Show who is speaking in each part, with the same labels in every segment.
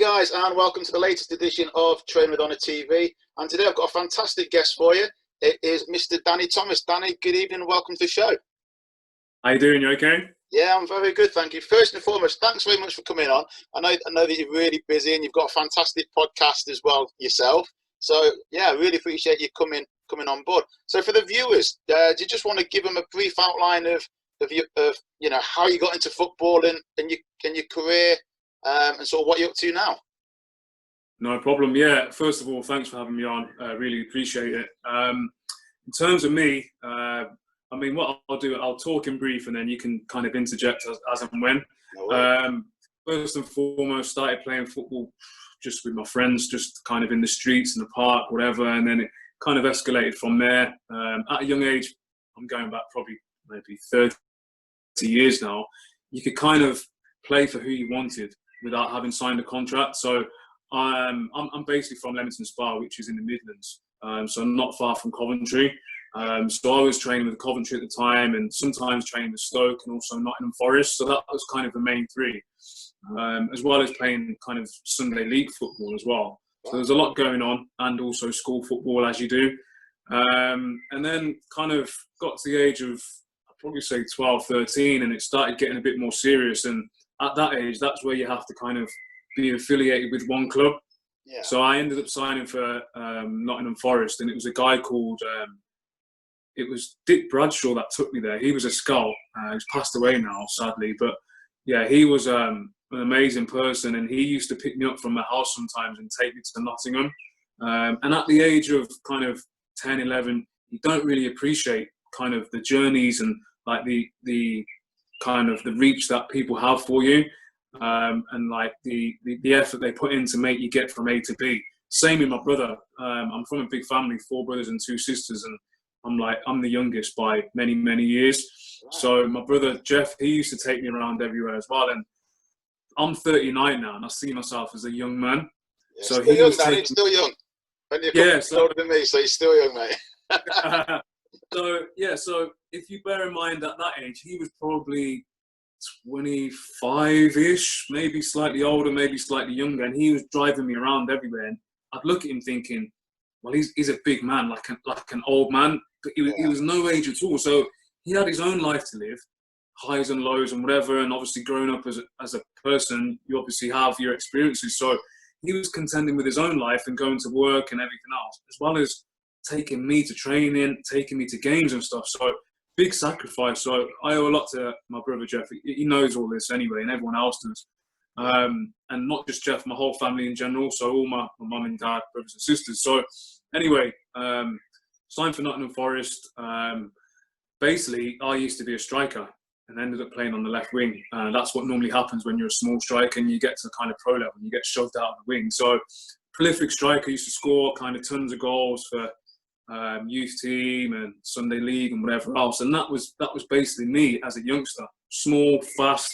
Speaker 1: guys, and welcome to the latest edition of Train with Honour TV. And today I've got a fantastic guest for you. It is Mr. Danny Thomas. Danny, good evening and welcome to the show.
Speaker 2: How you doing? You okay?
Speaker 1: Yeah, I'm very good, thank you. First and foremost, thanks very much for coming on. I know that you're really busy and you've got a fantastic podcast as well yourself. So yeah, I really appreciate you coming on board. So for the viewers, do you just want to give them a brief outline of how you got into football and your career, and sort of what you're up to now?
Speaker 2: No problem. Yeah, first of all, thanks for having me on. I really appreciate it. In terms of me, what I'll do, I'll talk in brief and then you can kind of interject as and when. No first and foremost, started playing football just with my friends, just kind of in the streets, in the park, whatever. And then it kind of escalated from there. At a young age, I'm going back probably maybe 30 years now, you could kind of play for who you wanted without having signed a contract. So I'm basically from Leamington Spa, which is in the Midlands, so not far from Coventry. So I was training with Coventry at the time, and sometimes training with Stoke and also Nottingham Forest. So that was kind of the main three, as well as playing kind of Sunday league football as well. So there's a lot going on, and also school football as you do. And then kind of got to the age of, I'd probably say 12, 13, and it started getting a bit more serious. And at that age, that's where you have to kind of be affiliated with one club. Yeah. So I ended up signing for Nottingham Forest, and it was a guy called, it was Dick Bradshaw that took me there. He was a scout. He's passed away now, sadly. But yeah, he was an amazing person, and he used to pick me up from my house sometimes and take me to Nottingham. And at the age of kind of 10, 11, you don't really appreciate kind of the journeys and like the kind of the reach that people have for you, and like the effort they put in to make you get from A to B. Same with my brother. I'm from a big family, 4 brothers and 2 sisters, and I'm the youngest by many, many years. Wow. So my brother Jeff, he used to take me around everywhere as well. And I'm 39 now, and I see myself as a young man.
Speaker 1: Yeah, so he was young, still young. And you're older than me, so he's still young, mate.
Speaker 2: So if you bear in mind at that age, he was probably 25-ish, maybe slightly older, maybe slightly younger, and he was driving me around everywhere. And I'd look at him thinking, well, he's a big man, like an old man, but he was no age at all. So he had his own life to live, highs and lows and whatever. And obviously, growing up as a person, you obviously have your experiences. So he was contending with his own life and going to work and everything else, as well as taking me to training, taking me to games and stuff. So big sacrifice. So I owe a lot to my brother Jeff. He knows all this anyway, and everyone else does. And not just Jeff, my whole family in general. So all my mum and dad, brothers and sisters. So anyway, signed for Nottingham Forest. Basically, I used to be a striker and ended up playing on the left wing. That's what normally happens when you're a small striker and you get to the kind of pro level and you get shoved out of the wing. So prolific striker, used to score kind of tons of goals for youth team and Sunday league and whatever else. And that was basically me as a youngster. Small, fast,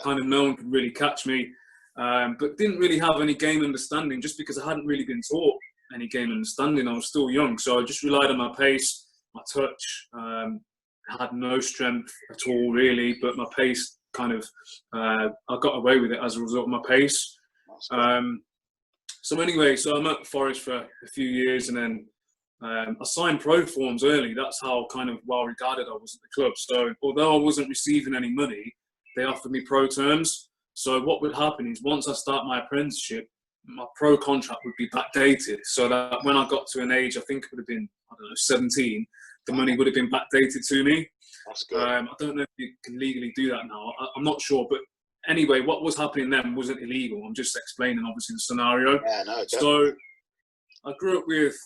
Speaker 2: kind of no one could really catch me. But didn't really have any game understanding just because I hadn't really been taught any game understanding. I was still young. So I just relied on my pace, my touch. I had no strength at all really, but my pace kind of, I got away with it as a result of my pace. So anyway, so I'm at Forest for a few years, and then I signed pro forms early. That's how kind of well regarded I was at the club. So although I wasn't receiving any money, they offered me pro terms. So what would happen is once I start my apprenticeship, my pro contract would be backdated, so that when I got to an age, I think it would have been, 17, the money would have been backdated to me.
Speaker 1: That's good.
Speaker 2: I don't know if you can legally do that now. I'm not sure, but anyway, what was happening then wasn't illegal. I'm just explaining, obviously, the scenario.
Speaker 1: Yeah, no, definitely.
Speaker 2: So I grew up with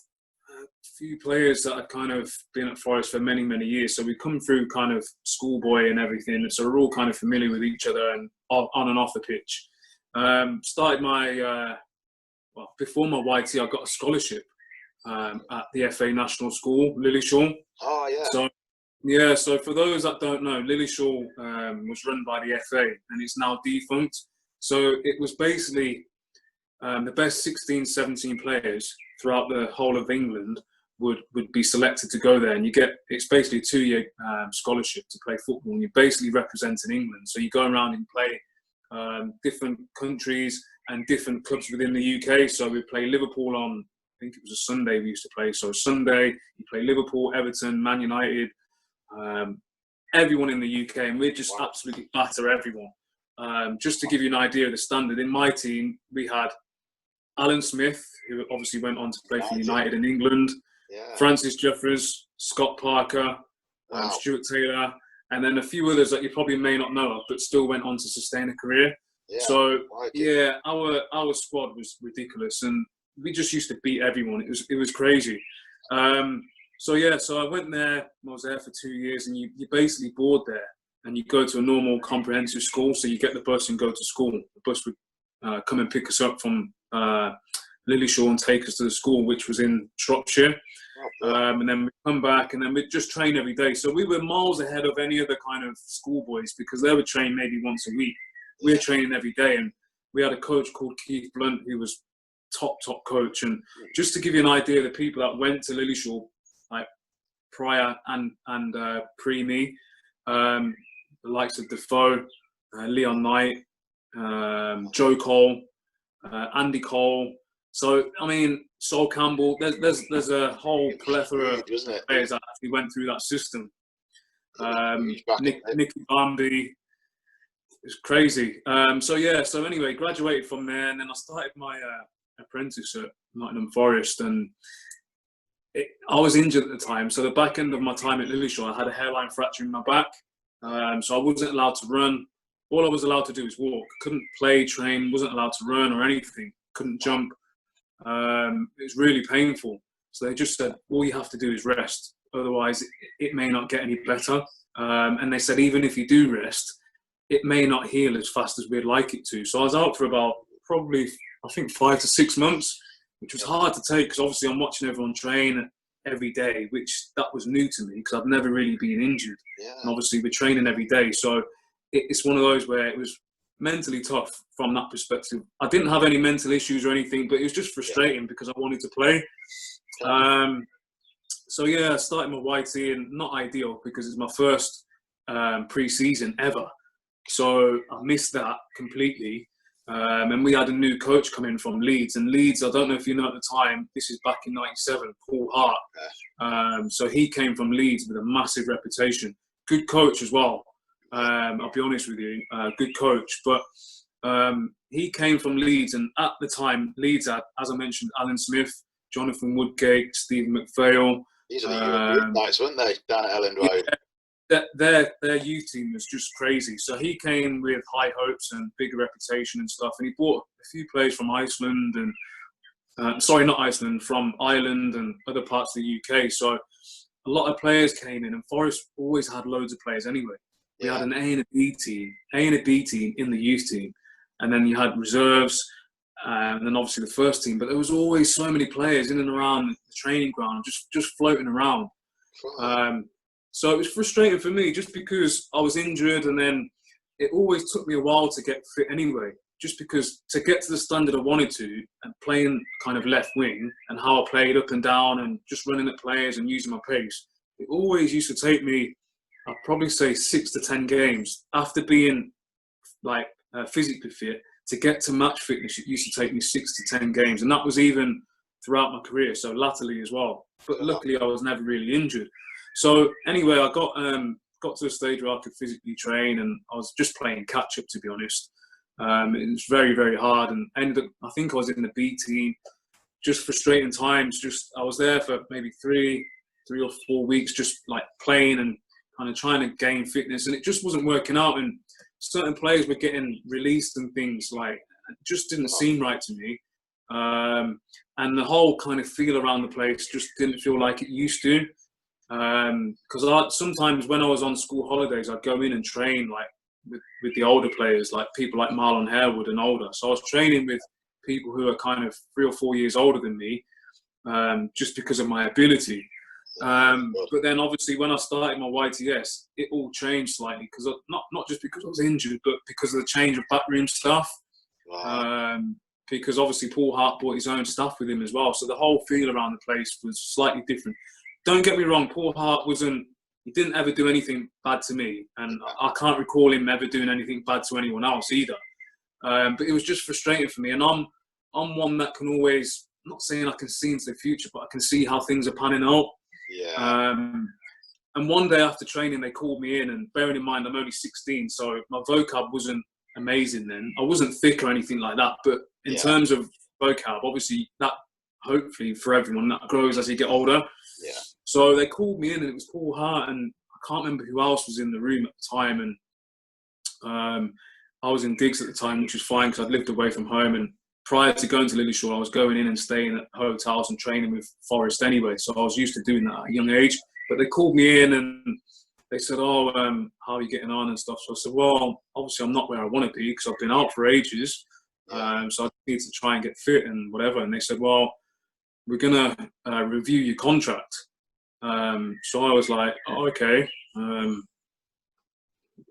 Speaker 2: a few players that had kind of been at Forest for many, many years. So we come through kind of schoolboy and everything. So we're all kind of familiar with each other and on and off the pitch. Started my, before my YT, I got a scholarship at the FA National School, Lillishall.
Speaker 1: Oh,
Speaker 2: yeah. So for those that don't know, Lillishall was run by the FA and it's now defunct. So it was basically the best 16, 17 players throughout the whole of England would be selected to go there, and it's basically a 2-year scholarship to play football, and you're basically representing England. So you go around and play different countries and different clubs within the UK. So we play Liverpool on, I think it was a Sunday we used to play. So Sunday, you play Liverpool, Everton, Man United, everyone in the UK, and we'd just absolutely batter everyone. Just to give you an idea of the standard, in my team, we had Alan Smith, who obviously went on to play for United in England, Francis Jeffers, Scott Parker, Stuart Taylor, and then a few others that you probably may not know of, but still went on to sustain a career. So our squad was ridiculous, and we just used to beat everyone. It was crazy. So I went there. I was there for 2 years, and you basically board there, and you go to a normal comprehensive school. So you get the bus and go to school. The bus would come and pick us up from Lillyshaw and take us to the school, which was in Shropshire. And then we come back, and then we'd just train every day. So we were miles ahead of any other kind of schoolboys, because they would train maybe once a week. We were training every day, and we had a coach called Keith Blunt, who was top coach. And just to give you an idea of the people that went to Lillyshaw, like prior and pre-me, the likes of Defoe, Leon Knight, Joe Cole, Andy Cole. So, I mean, Sol Campbell, there's a whole plethora of players that actually went through that system. Nicky Bambi. It's crazy. So anyway, graduated from there, and then I started my apprentice at Nottingham Forest, and I was injured at the time. So the back end of my time at Lillyshaw, I had a hairline fracture in my back. So I wasn't allowed to run. All I was allowed to do was walk. Couldn't play, train, wasn't allowed to run or anything. Couldn't jump. It was really painful. So they just said, all you have to do is rest. Otherwise, it may not get any better. And they said, even if you do rest, it may not heal as fast as we'd like it to. So I was out for about probably, I think, 5 to 6 months, which was hard to take, because obviously I'm watching everyone train every day, which that was new to me, because I've never really been injured. And obviously we're training every day. So it's one of those where it was mentally tough from that perspective. I didn't have any mental issues or anything, but it was just frustrating because I wanted to play. I started my YT, and not ideal because it's my first pre-season ever. So I missed that completely. And we had a new coach come in from Leeds. And Leeds, I don't know if you know at the time, this is back in '97, Paul Hart. So he came from Leeds with a massive reputation. Good coach as well. I'll be honest with you, good coach. But he came from Leeds, and at the time, Leeds had, as I mentioned, Alan Smith, Jonathan Woodgate, Stephen McPhail.
Speaker 1: These are the European nights, weren't they, down at Elland Road?
Speaker 2: Their youth team was just crazy. So he came with high hopes and big reputation and stuff, and he brought a few players from Iceland and from Ireland and other parts of the UK. So a lot of players came in, and Forest always had loads of players anyway. We had an A and a B team in the youth team, and then you had reserves, and then obviously the first team. But there was always so many players in and around the training ground, just floating around. So it was frustrating for me, just because I was injured, and then it always took me a while to get fit anyway, just because to get to the standard I wanted to, and playing kind of left wing and how I played up and down and just running at players and using my pace, it always used to take me, I'd probably say 6 to 10 games after being physically fit. To get to match fitness, it used to take me 6 to 10 games, and that was even throughout my career, so latterly as well. But luckily, I was never really injured. So anyway, I got to a stage where I could physically train, and I was just playing catch up, to be honest. It was very, very hard, and ended up, I think I was in the B team. Just frustrating times. I was there for maybe three or 4 weeks, just like playing and kind of trying to gain fitness, and it just wasn't working out. And certain players were getting released and things, like, it just didn't seem right to me. And the whole kind of feel around the place just didn't feel like it used to. Because sometimes when I was on school holidays, I'd go in and train like with the older players, like people like Marlon Harewood and older. So I was training with people who are kind of 3 or 4 years older than me, just because of my ability. But then obviously when I started my YTS, it all changed slightly, because not just because I was injured, but because of the change of backroom staff. Because obviously Paul Hart brought his own staff with him as well. So the whole feel around the place was slightly different. Don't get me wrong, Paul Hart he didn't ever do anything bad to me. And I can't recall him ever doing anything bad to anyone else either. But it was just frustrating for me. And I'm one that can always, I'm not saying I can see into the future, but I can see how things are panning out.
Speaker 1: Yeah.
Speaker 2: And one day after training, they called me in, and bearing in mind I'm only 16, so my vocab wasn't amazing then. I wasn't thick or anything like that, but in terms of vocab, obviously that hopefully for everyone that grows as you get older.
Speaker 1: Yeah.
Speaker 2: So they called me in, and it was Paul Hart, and I can't remember who else was in the room at the time. And I was in digs at the time, which was fine because I'd lived away from home. And prior to going to Lilleshall, I was going in and staying at hotels and training with Forest anyway. So I was used to doing that at a young age. But they called me in and they said, "Oh, how are you getting on and stuff?" So I said, "Well, obviously I'm not where I want to be because I've been out for ages. So I need to try and get fit and whatever." And they said, "Well, we're going to review your contract." So I was like, "Oh, okay."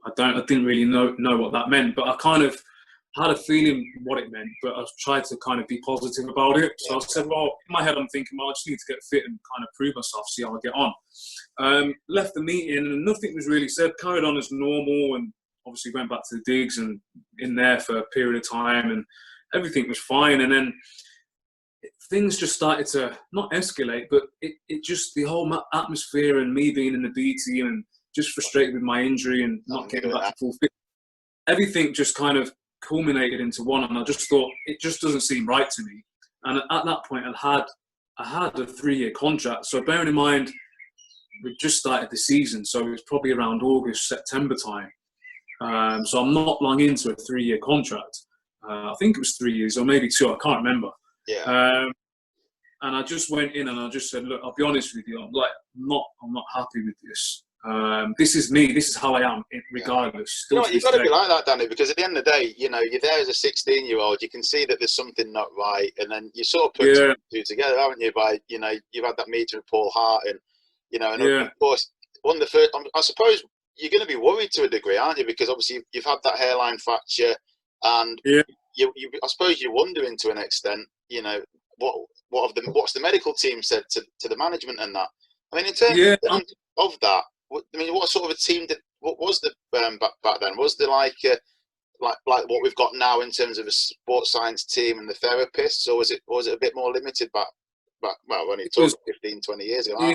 Speaker 2: I didn't really know what that meant, but I kind of had a feeling what it meant, but I tried to kind of be positive about it. So I said, well, in my head, I'm thinking, well, I just need to get fit and kind of prove myself, see how I get on. Left the meeting and nothing was really said, carried on as normal, and obviously went back to the digs and in there for a period of time, and everything was fine. And then things just started to not escalate, but it just, the whole atmosphere and me being in the B team and just frustrated with my injury and not getting back to full fit, everything just kind of culminated into one, and I just thought it just doesn't seem right to me. And at that point, I had a 3-year contract. So bearing in mind, we just started the season, so it was probably around August, September time. So I'm not long into a 3-year contract. I think it was 3 years or maybe 2. I can't remember.
Speaker 1: Yeah.
Speaker 2: And I just went in and I just said, look, I'll be honest with you, I'm not happy with this. This is me. This is how I am, regardless.
Speaker 1: You know what, you've got to be like that, Danny, because at the end of the day, you know, you're there as a 16-year-old. You can see that there's something not right, and then you sort of put 2 and 2 together, haven't you? By, you know, you've had that meeting with Paul Hart, and you know, and of course, one of the first. I suppose you're going to be worried to a degree, aren't you? Because obviously you've had that hairline fracture, and you I suppose you're wondering to an extent, you know, what's the medical team said to the management and that. I mean, in terms of that. I mean, what sort of a team what was the back then? Was there like what we've got now in terms of a sports science team and the therapists, or was it a bit more limited back well, when you talk 15, 20 years ago?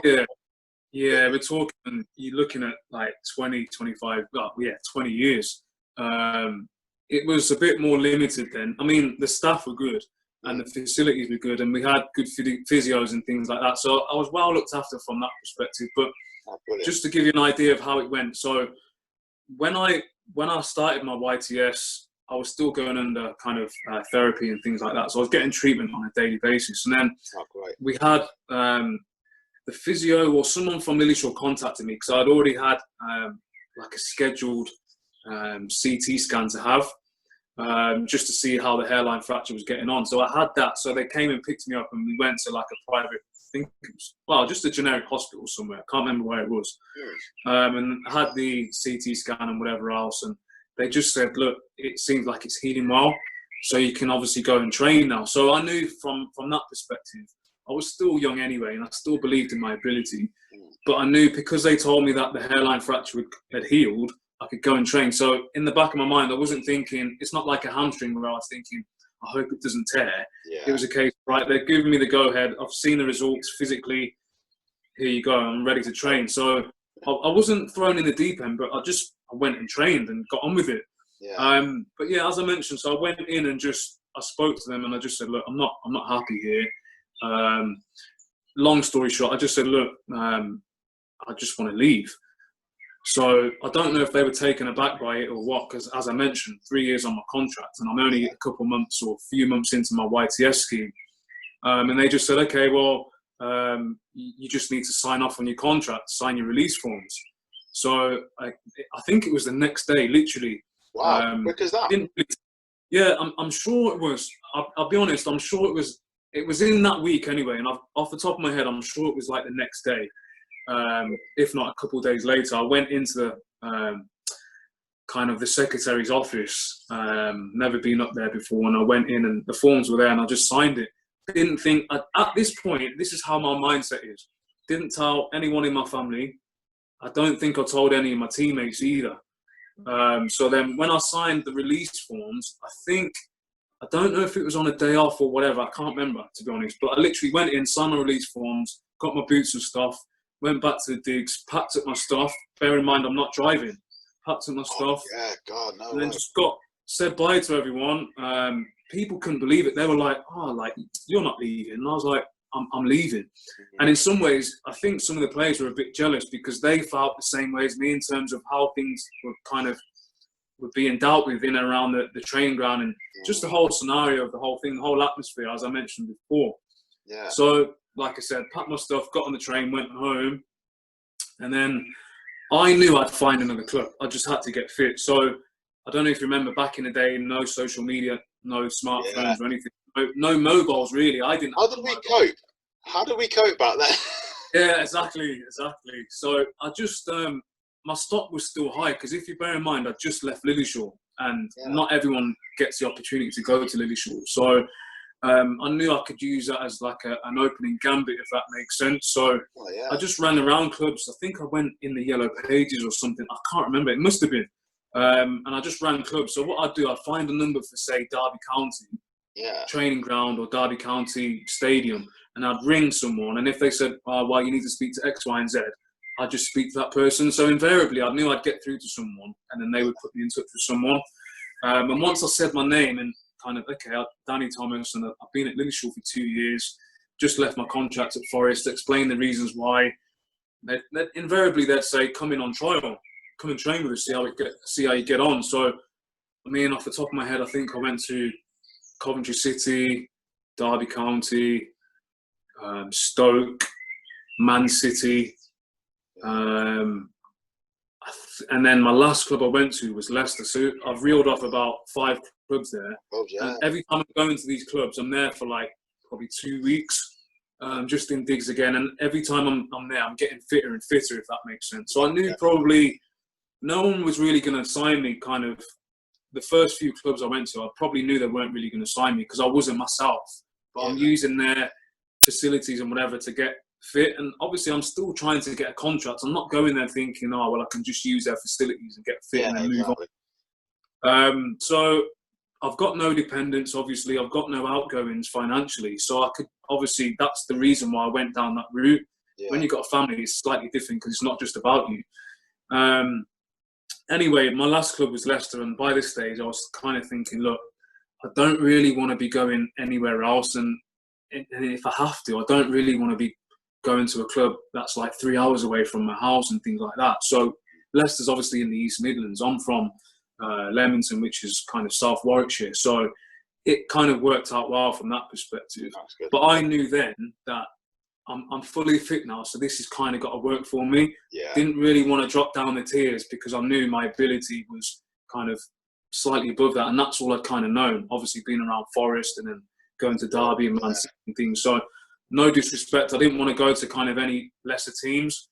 Speaker 2: Yeah, we're talking, you're looking at like 20, 25, 20 years. It was a bit more limited then. I mean, the staff were good and the facilities were good, and we had good physios and things like that. So I was well looked after from that perspective. But just to give you an idea of how it went, so when I started my YTS, I was still going under kind of therapy and things like that. So I was getting treatment on a daily basis. And then we had the physio or someone from Lilleshall contacted me because I'd already had like a scheduled CT scan to have just to see how the hairline fracture was getting on. So I had that. So they came and picked me up and we went to like a private, I think it was, just a generic hospital somewhere. I can't remember where it was. And I had the CT scan and whatever else. And they just said, look, it seems like it's healing well. So you can obviously go and train now. So I knew from that perspective, I was still young anyway, and I still believed in my ability. But I knew because they told me that the hairline fracture had healed, I could go and train. So in the back of my mind, I wasn't thinking, it's not like a hamstring where I was thinking, I hope it doesn't tear. It was a case, right, they're giving me the go-ahead. I've seen the results physically. Here you go, I'm ready to train. So I wasn't thrown in the deep end, but I went and trained and got on with it. But yeah, as I mentioned, so I went in and I spoke to them and I just said, look, I'm not happy here. Long story short, I just said, look, I just want to leave. So I don't know if they were taken aback by it or what, because as I mentioned, 3 years on my contract and I'm only a couple months or a few months into my YTS scheme. And they just said, okay, well, you just need to sign off on your contract, sign your release forms. So I think it was the next day, literally.
Speaker 1: Wow, quick as that?
Speaker 2: Yeah, I'm sure it was. I'll be honest, I'm sure it was in that week anyway. And off the top of my head, I'm sure it was like the next day. If not a couple of days later, I went into the kind of the secretary's office, never been up there before, and I went in and the forms were there and I just signed it. Didn't think, at this point, this is how my mindset is. Didn't tell anyone in my family. I don't think I told any of my teammates either. So then when I signed the release forms, I don't know if it was on a day off or whatever, I can't remember, to be honest, but I literally went in, signed my release forms, got my boots and stuff, went back to the digs, packed up my stuff. Bear in mind, I'm not driving. Packed up my stuff.
Speaker 1: Yeah, God, no
Speaker 2: and then
Speaker 1: way.
Speaker 2: just said bye to everyone. People couldn't believe it. They were like, "Oh, like, you're not leaving." And I was like, I'm leaving. And in some ways, I think some of the players were a bit jealous because they felt the same way as me in terms of how things were being dealt with in and around the training ground, and just the whole scenario of the whole thing, the whole atmosphere, as I mentioned before.
Speaker 1: Yeah.
Speaker 2: So, like I said, packed my stuff, got on the train, went home, and then I knew I'd find another club. I just had to get fit. So, I don't know if you remember back in the day, no social media, no smartphones or anything, no mobiles really. I didn't.
Speaker 1: How did we cope? How did we cope back then?
Speaker 2: Yeah, exactly. So I just, my stock was still high because if you bear in mind, I just left Lillishall and not everyone gets the opportunity to go to Lillishall. So I knew I could use that as like an opening gambit, if that makes sense. So I just ran around clubs. I think I went in the Yellow Pages or something. I can't remember. It must have been. And I just ran clubs. So what I'd do, I'd find a number for, say, Derby County training ground or Derby County Stadium, and I'd ring someone. And if they said, "Oh, well, you need to speak to X, Y, and Z," I'd just speak to that person. So invariably, I knew I'd get through to someone, and then they would put me in touch with someone. And once I said my name and kind of, okay, Danny Thomas, and I've been at Lillishall for 2 years, just left my contract at Forest, explained the reasons why. Invariably, they'd say, "Come in on trial, come and train with us, see how you get on." So, I mean, off the top of my head, I think I went to Coventry City, Derby County, Stoke, Man City, and then my last club I went to was Leicester. So I've reeled off about 5 clubs there. And every time I go into these clubs, I'm there for like probably 2 weeks, just in digs again. And every time I'm there, I'm getting fitter and fitter, if that makes sense. So I knew probably no one was really going to sign me. Kind of the first few clubs I went to, I probably knew they weren't really going to sign me because I wasn't myself. But I'm using their facilities and whatever to get fit. And obviously, I'm still trying to get a contract. I'm not going there thinking, "Oh, well, I can just use their facilities and get fit and then move on." So I've got no dependents, obviously. I've got no outgoings financially. So I could, obviously, that's the reason why I went down that route. When you've got a family, it's slightly different because it's not just about you. Anyway, my last club was Leicester, and by this stage, I was kind of thinking, look, I don't really want to be going anywhere else, and if I have to, I don't really want to be going to a club that's like 3 hours away from my house and things like that. So Leicester's obviously in the East Midlands. I'm from Leamington, which is kind of South Warwickshire. So it kind of worked out well from that perspective. But I knew then that I'm fully fit now, so this has kind of got to work for me. Didn't really want to drop down the tiers because I knew my ability was kind of slightly above that, and that's all I'd kind of known. Obviously, being around Forest and then going to Derby and Man City and things. So, no disrespect, I didn't want to go to kind of any lesser teams.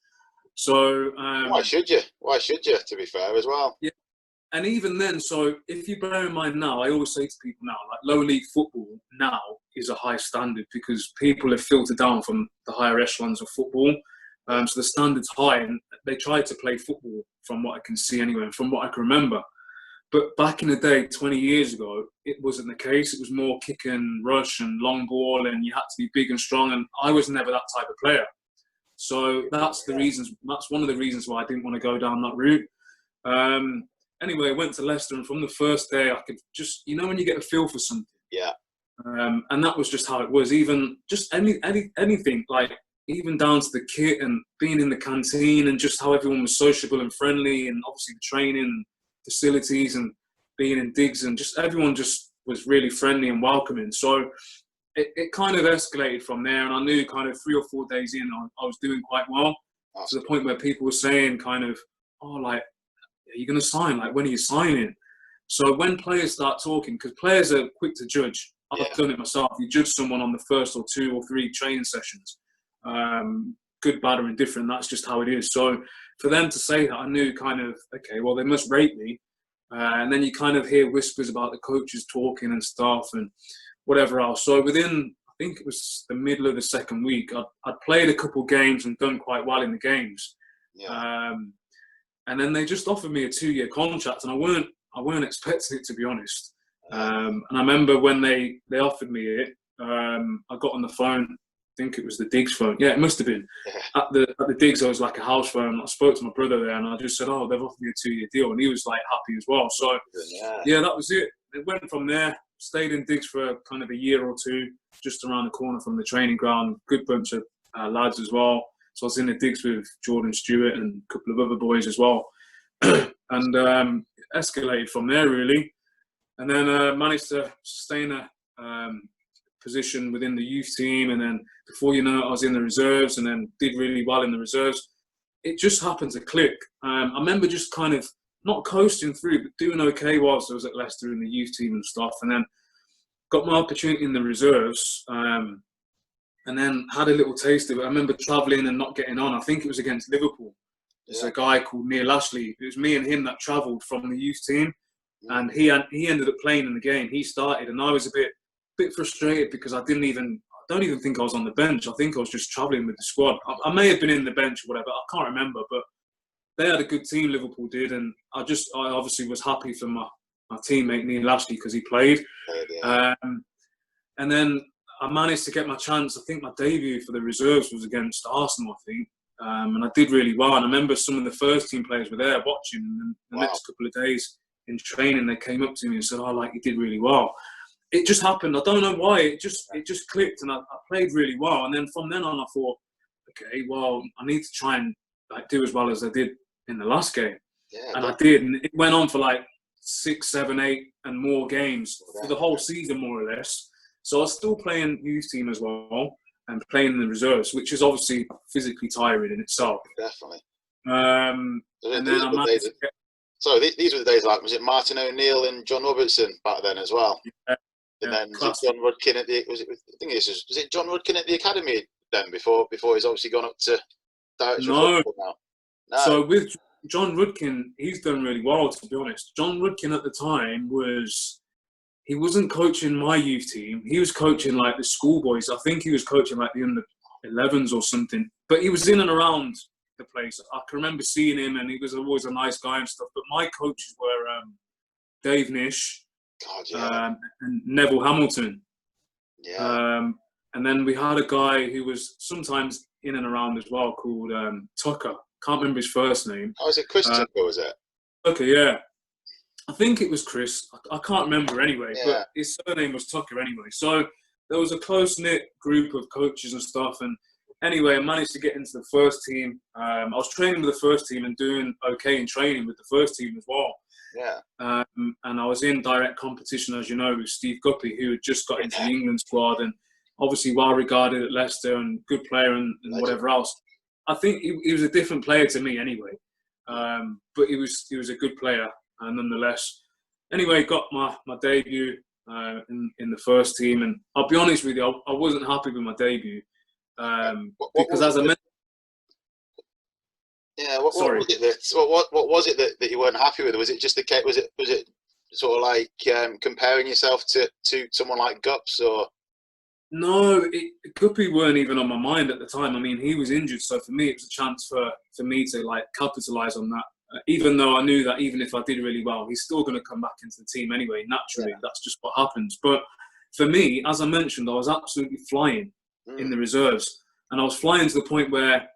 Speaker 2: So,
Speaker 1: why should you? Why should you? To be fair, as well.
Speaker 2: Yeah. And even then, so if you bear in mind now, I always say to people now, like lower league football now is a high standard because people have filtered down from the higher echelons of football. So the standard's high, and they try to play football from what I can see anyway, and from what I can remember. But back in the day, 20 years ago, it wasn't the case. It was more kick and rush and long ball, and you had to be big and strong. And I was never that type of player. So that's the reasons. That's one of the reasons why I didn't want to go down that route. Anyway, I went to Leicester, and from the first day, I could just, you know, when you get a feel for something. And that was just how it was. Even just anything, like even down to the kit and being in the canteen and just how everyone was sociable and friendly, and obviously the training facilities and being in digs, and just everyone just was really friendly and welcoming. So it kind of escalated from there, and I knew kind of 3 or 4 days in, I was doing quite well, to the point where people were saying kind of, "Oh, like, are you going to sign? Like, when are you signing?" So when players start talking, because players are quick to judge. I've done it myself. You judge someone on the first or 2 or 3 training sessions. Good, bad, or indifferent. That's just how it is. So for them to say that, I knew kind of, okay, well, they must rate me. And then you kind of hear whispers about the coaches talking and stuff and whatever else. So within, I think it was the middle of the second week, I'd played a couple games and done quite well in the games. And And then they just offered me a 2-year contract, and I weren't expecting it, to be honest. And I remember when they offered me it, I got on the phone. I think it was the Diggs phone. Yeah, it must have been. At the Diggs, I was like a house phone. I spoke to my brother there, and I just said, "Oh, they've offered me a 2-year deal," and he was like happy as well. So yeah, that was it. It went from there. Stayed in Diggs for kind of a year or two, just around the corner from the training ground. Good bunch of lads as well. So I was in the Diggs with Jordan Stewart and a couple of other boys as well, and escalated from there really. And then managed to sustain a position within the youth team, and then before you know it, I was in the reserves, and then did really well in the reserves. It just happened to click. I remember just kind of not coasting through, but doing okay whilst I was at Leicester in the youth team and stuff, and then got my opportunity in the reserves, and then had a little taste of it. I remember travelling and not getting on. I think it was against Liverpool. There's a guy called Neil Ashley. It was me and him that travelled from the youth team, and he ended up playing in the game. He started, and I was a bit frustrated because I don't even think I was on the bench. I think I was just travelling with the squad. I may have been in the bench or whatever. I can't remember, but they had a good team, Liverpool did, and I obviously was happy for my teammate Neil Ashley because he played. And then I managed to get my chance. I think my debut for the reserves was against Arsenal, I think, and I did really well. And I remember some of the first team players were there watching, and the next couple of days in training, they came up to me and said, "Oh, like, you did really well." It just happened. I don't know why. It just clicked, and I played really well. And then from then on, I thought, okay, well, I need to try and do as well as I did in the last game. And I did. And it went on for 6, 7, 8 and more games for the whole season, more or less. So I was still playing youth team as well and playing in the reserves, which is obviously physically tiring in itself.
Speaker 1: Definitely.
Speaker 2: And then I managed to get...
Speaker 1: So these were the days was it Martin O'Neill and John Robertson back then as well? Yeah. And then was it John Rudkin at the? Was it John Rudkin at the academy then? Before he's obviously gone up to director of football now. No. So
Speaker 2: with John Rudkin, he's done really well, to be honest. John Rudkin at the time he wasn't coaching my youth team. He was coaching the schoolboys. I think he was coaching the under 11s or something. But he was in and around the place. I can remember seeing him, and he was always a nice guy and stuff. But my coaches were Dave Nish. And Neville Hamilton. And then we had a guy who was sometimes in and around as well called Tucker. Can't remember his first name.
Speaker 1: Oh, is it Chris Tucker, was it?
Speaker 2: Tucker, yeah. I think it was Chris. I can't remember anyway, but his surname was Tucker anyway. So there was a close-knit group of coaches and stuff. And anyway, I managed to get into the first team. I was training with the first team and doing okay in training with the first team as well. And I was in direct competition, as you know, with Steve Guppy, who had just got into the England squad and obviously well regarded at Leicester and good player and whatever else. I think he was a different player to me anyway, but he was a good player nonetheless. Anyway, got my debut in the first team, and I'll be honest with you, I wasn't happy with my debut because as I mentioned.
Speaker 1: Yeah, what was it that you weren't happy with? Was it just the case? Was it sort of like comparing yourself to someone like Gups or?
Speaker 2: No, Guppy weren't even on my mind at the time. I mean, he was injured, so for me it was a chance for me to capitalise on that. Even though I knew that even if I did really well, he's still going to come back into the team anyway. Naturally, that's just what happens. But for me, as I mentioned, I was absolutely flying in the reserves, and I was flying to the point where.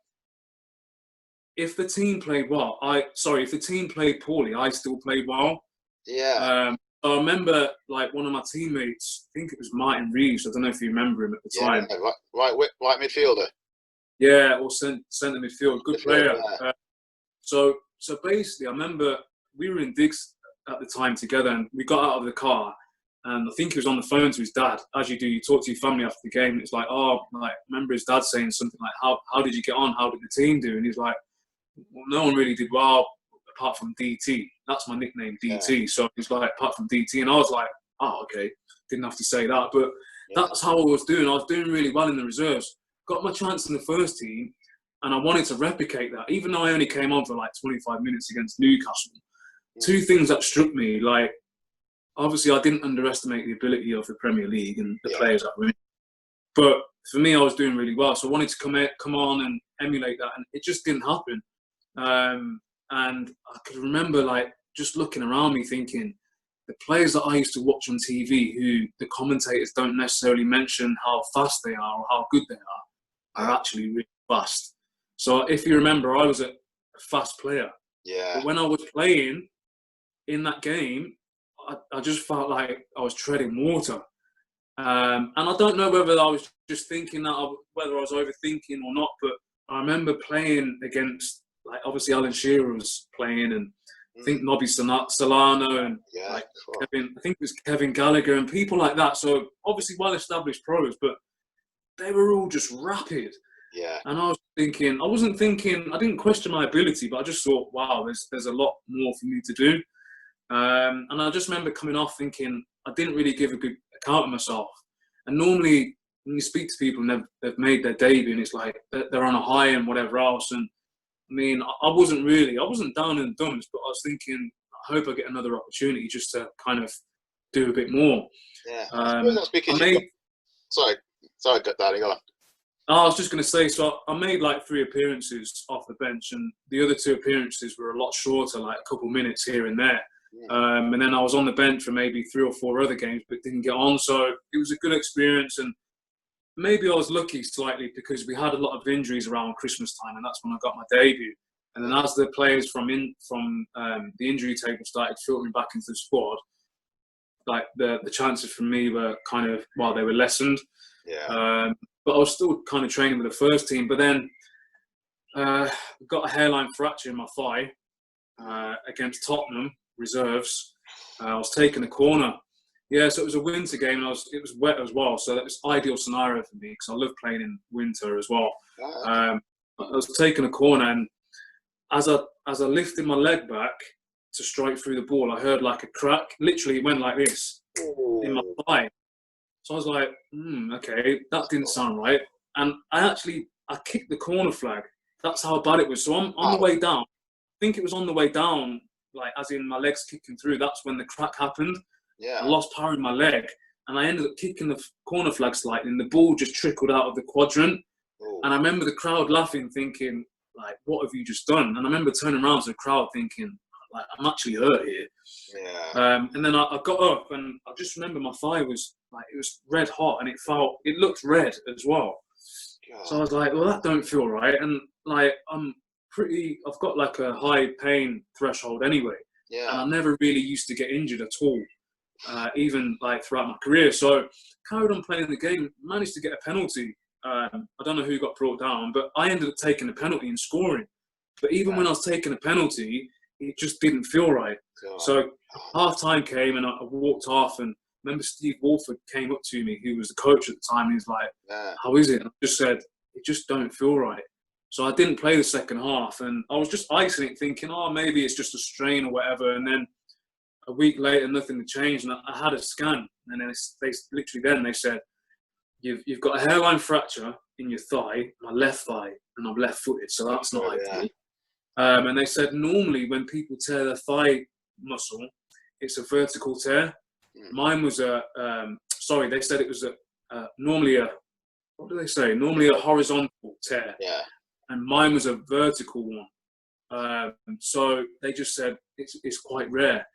Speaker 2: If the team played well, if the team played poorly, I still played well. I remember one of my teammates, I think it was Martin Reeves. I don't know if you remember him at the time.
Speaker 1: Right midfielder.
Speaker 2: Yeah, or centre midfield, good player. So basically, I remember we were in Diggs at the time together, and we got out of the car, and I think he was on the phone to his dad. As you do, you talk to your family after the game. And it's remember his dad saying something like, "How did you get on? How did the team do?" And he's like, well, no one really did well apart from DT. That's my nickname, DT. So he's like, apart from DT. And I was like, oh, okay. Didn't have to say that. But that's how I was doing. I was doing really well in the reserves. Got my chance in the first team, and I wanted to replicate that. Even though I only came on for 25 minutes against Newcastle, two things that struck me. Obviously, I didn't underestimate the ability of the Premier League and the players that were in. But for me, I was doing really well. So I wanted to come on and emulate that. And it just didn't happen. And And I could remember like just looking around me thinking, the players that I used to watch on TV, who the commentators don't necessarily mention how fast they are or how good they are actually really fast. So if you remember, I was a fast player.
Speaker 1: Yeah.
Speaker 2: But when I was playing in that game, I just felt like I was treading water. And I don't know whether I was just thinking that, whether I was overthinking or not, but I remember playing against, like, obviously Alan Shearer was playing, and I think Nobby Solano, and like Kevin, I think it was Kevin Gallagher and people like that. So obviously well-established pros, but they were all just rapid.
Speaker 1: Yeah.
Speaker 2: And I was thinking, I didn't question my ability, but I just thought, wow, there's a lot more for me to do. And I just remember coming off thinking I didn't really give a good account of myself. And normally when you speak to people and they've made their debut and it's like they're on a high and whatever else. And I mean, I wasn't down in the dumps, but I was thinking, I hope I get another opportunity just to kind of do a bit more.
Speaker 1: Yeah, I suppose that's because Sorry, Danny, go on.
Speaker 2: I was just going to say, so I made like 3 appearances off the bench, and the other 2 appearances were a lot shorter, like a couple minutes here and there. And then I was on the bench for maybe 3 or 4 other games, but didn't get on. So it was a good experience, and maybe I was lucky slightly because we had a lot of injuries around Christmas time, and that's when I got my debut. And then as the players from the injury table started filtering back into the squad, like the chances for me were kind of, they were lessened.
Speaker 1: Yeah.
Speaker 2: But I was still kind of training with the first team. But then got a hairline fracture in my thigh against Tottenham reserves. I was taking a corner. Yeah, so it was a winter game, and it was wet as well. So that was ideal scenario for me because I love playing in winter as well. I was taking a corner, and as I lifted my leg back to strike through the ball, I heard like a crack. Literally, it went like this in my thigh. So I was like, okay, that didn't sound right. And I kicked the corner flag. That's how bad it was. So I'm on the way down. I think it was on the way down, like as in my legs kicking through. That's when the crack happened.
Speaker 1: Yeah.
Speaker 2: I lost power in my leg. And I ended up kicking the corner flag slightly, and the ball just trickled out of the quadrant. And I remember the crowd laughing, thinking, like, what have you just done? And I remember turning around to the crowd thinking, like, I'm actually hurt here.
Speaker 1: Yeah.
Speaker 2: And then I got up, and I just remember my thigh was like, it was red hot, and it looked red as well. God. So I was like, well, that don't feel right. And like, I've got like a high pain threshold anyway.
Speaker 1: Yeah.
Speaker 2: And I never really used to get injured at all, even like throughout my career. So carried on playing the game, managed to get a penalty. I don't know who got brought down, but I ended up taking a penalty and scoring. But even when I was taking a penalty, it just didn't feel right. God. So half time came, and I walked off, and I remember Steve Walford came up to me, who was the coach at the time, and he was like, how is it? And I just said, it just don't feel right. So I didn't play the second half, and I was just icing it, thinking, maybe it's just a strain or whatever. And then a week later, nothing had changed, and I had a scan, and then they said, you've got a hairline fracture in your thigh, my left thigh, and I'm left-footed, so that's not ideal. And they said normally when people tear their thigh muscle, it's a vertical tear. Mine was they said it was normally a horizontal tear.
Speaker 1: Yeah.
Speaker 2: And mine was a vertical one. So they just said it's quite rare.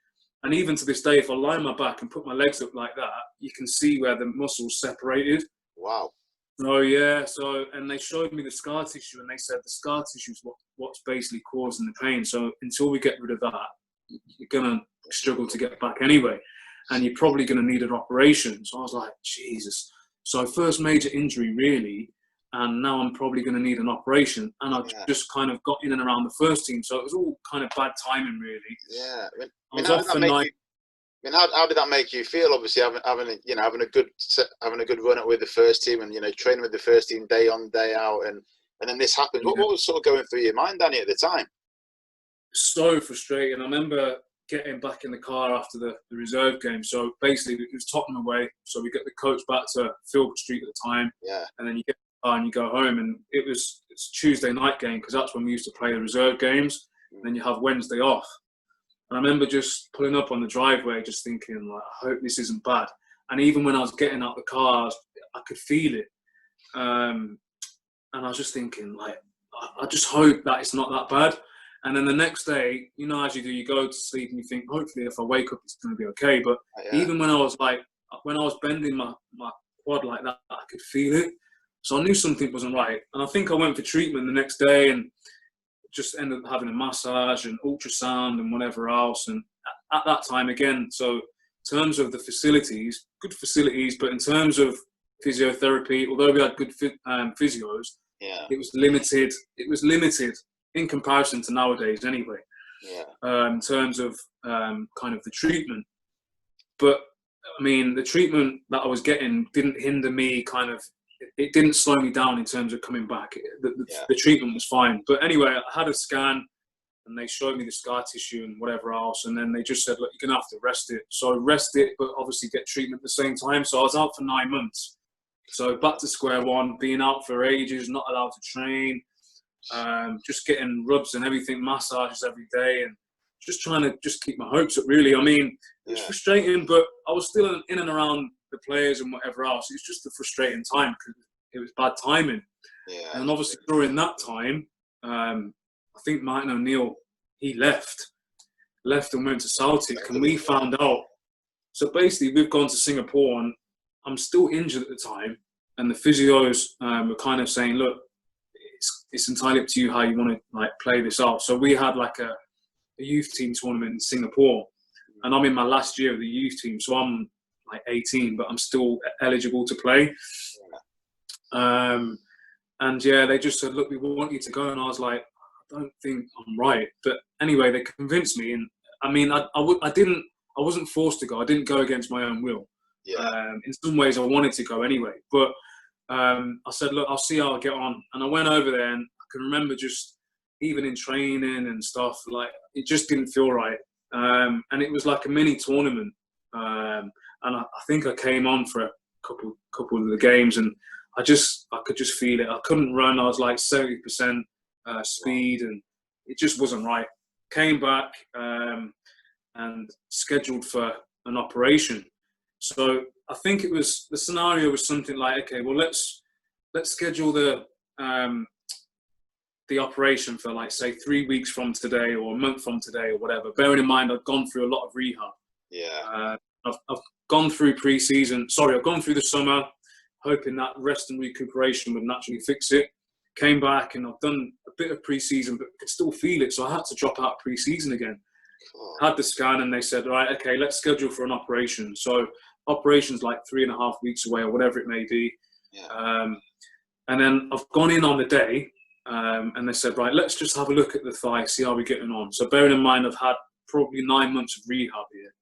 Speaker 2: And even to this day, if I lie on my back and put my legs up like that, you can see where the muscles separated.
Speaker 1: Wow.
Speaker 2: Oh yeah, and they showed me the scar tissue, and they said the scar tissue is what's basically causing the pain. So until we get rid of that, you're gonna struggle to get back anyway, and you're probably gonna need an operation. So I was like, Jesus. So first major injury really, and now I'm probably gonna need an operation. And I just kind of got in and around the first team, so it was all kind of bad timing really.
Speaker 1: Yeah. How did that make you feel? Obviously, having a good run with the first team, and training with the first team day on day out, and then this happened. What was sort of going through your mind, Danny, at the time?
Speaker 2: So frustrating. I remember getting back in the car after the reserve game. So basically, it was Tottenham away. So we get the coach back to Filbert Street at the time, and then you get in the car and you go home. And it's Tuesday night game because that's when we used to play the reserve games. And then you have Wednesday off. And I remember just pulling up on the driveway, just thinking, like, I hope this isn't bad. And even when I was getting out the car, I could feel it. And I was just thinking, like, I just hope that it's not that bad. And then the next day, you know, as you do, you go to sleep and you think, hopefully if I wake up, it's going to be okay. But even when I was bending my quad like that, I could feel it. So I knew something wasn't right. And I think I went for treatment the next day and just ended up having a massage and ultrasound and whatever else. And at that time, again, so in terms of the facilities, good facilities, but in terms of physiotherapy, although we had good physios, it was limited. It was limited in comparison to nowadays anyway, in terms of kind of the treatment. But, I mean, the treatment that I was getting didn't hinder me it didn't slow me down in terms of coming back. The treatment was fine. But anyway, I had a scan and they showed me the scar tissue and whatever else. And then they just said, look, you're going to have to rest it. So I rest it, but obviously get treatment at the same time. So I was out for 9 months. So back to square one, being out for ages, not allowed to train, just getting rubs and everything, massages every day, and just trying to just keep my hopes up, really. I mean, it's frustrating, but I was still in and around the players and whatever else. It's just a frustrating time because it was bad timing. And obviously during that time, I think Martin O'Neill, he left and went to Celtic, and we found out. So basically, we've gone to Singapore, and I'm still injured at the time, and the physios were kind of saying, look, it's entirely up to you how you want to play this out. So we had a youth team tournament in Singapore, and I'm in my last year of the youth team, so I'm 18, but I'm still eligible to play. And they just said, look, we want you to go, and I was like, I don't think I'm right. But anyway, they convinced me, and I mean, I wasn't forced to go. I didn't go against my own will. In some ways, I wanted to go anyway, but I said, look, I'll see how I get on. And I went over there, and I can remember just even in training and stuff, it just didn't feel right. And it was like a mini tournament. And I think I came on for a couple of the games, and I could just feel it. I couldn't run. I was like 70% speed, and it just wasn't right. Came back and scheduled for an operation. So I think the scenario was something like, okay, well, let's schedule the operation for say 3 weeks from today or a month from today or whatever. Bearing in mind, I've gone through a lot of rehab. I've gone through I've gone through the summer, hoping that rest and recuperation would naturally fix it. Came back and I've done a bit of pre-season, but could still feel it. So I had to drop out pre-season again. Had the scan and they said, right, okay, let's schedule for an operation. So operation's 3.5 weeks away or whatever it may be. And then I've gone in on the day and they said, right, let's just have a look at the thigh, see how we're getting on. So bearing in mind, I've had probably 9 months of rehab here.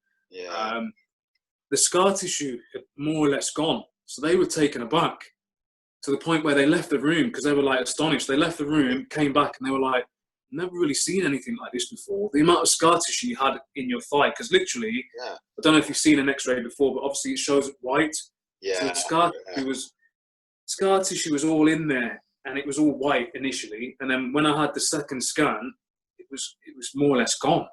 Speaker 2: The scar tissue had more or less gone. So they were taken aback to the point where they left the room because they were astonished. They left the room, came back, and they were like, never really seen anything like this before. The amount of scar tissue you had in your thigh, because literally, I don't know if you've seen an X-ray before, but obviously it shows it white. So the scar tissue was all in there, and it was all white initially. And then when I had the second scan, it was more or less gone.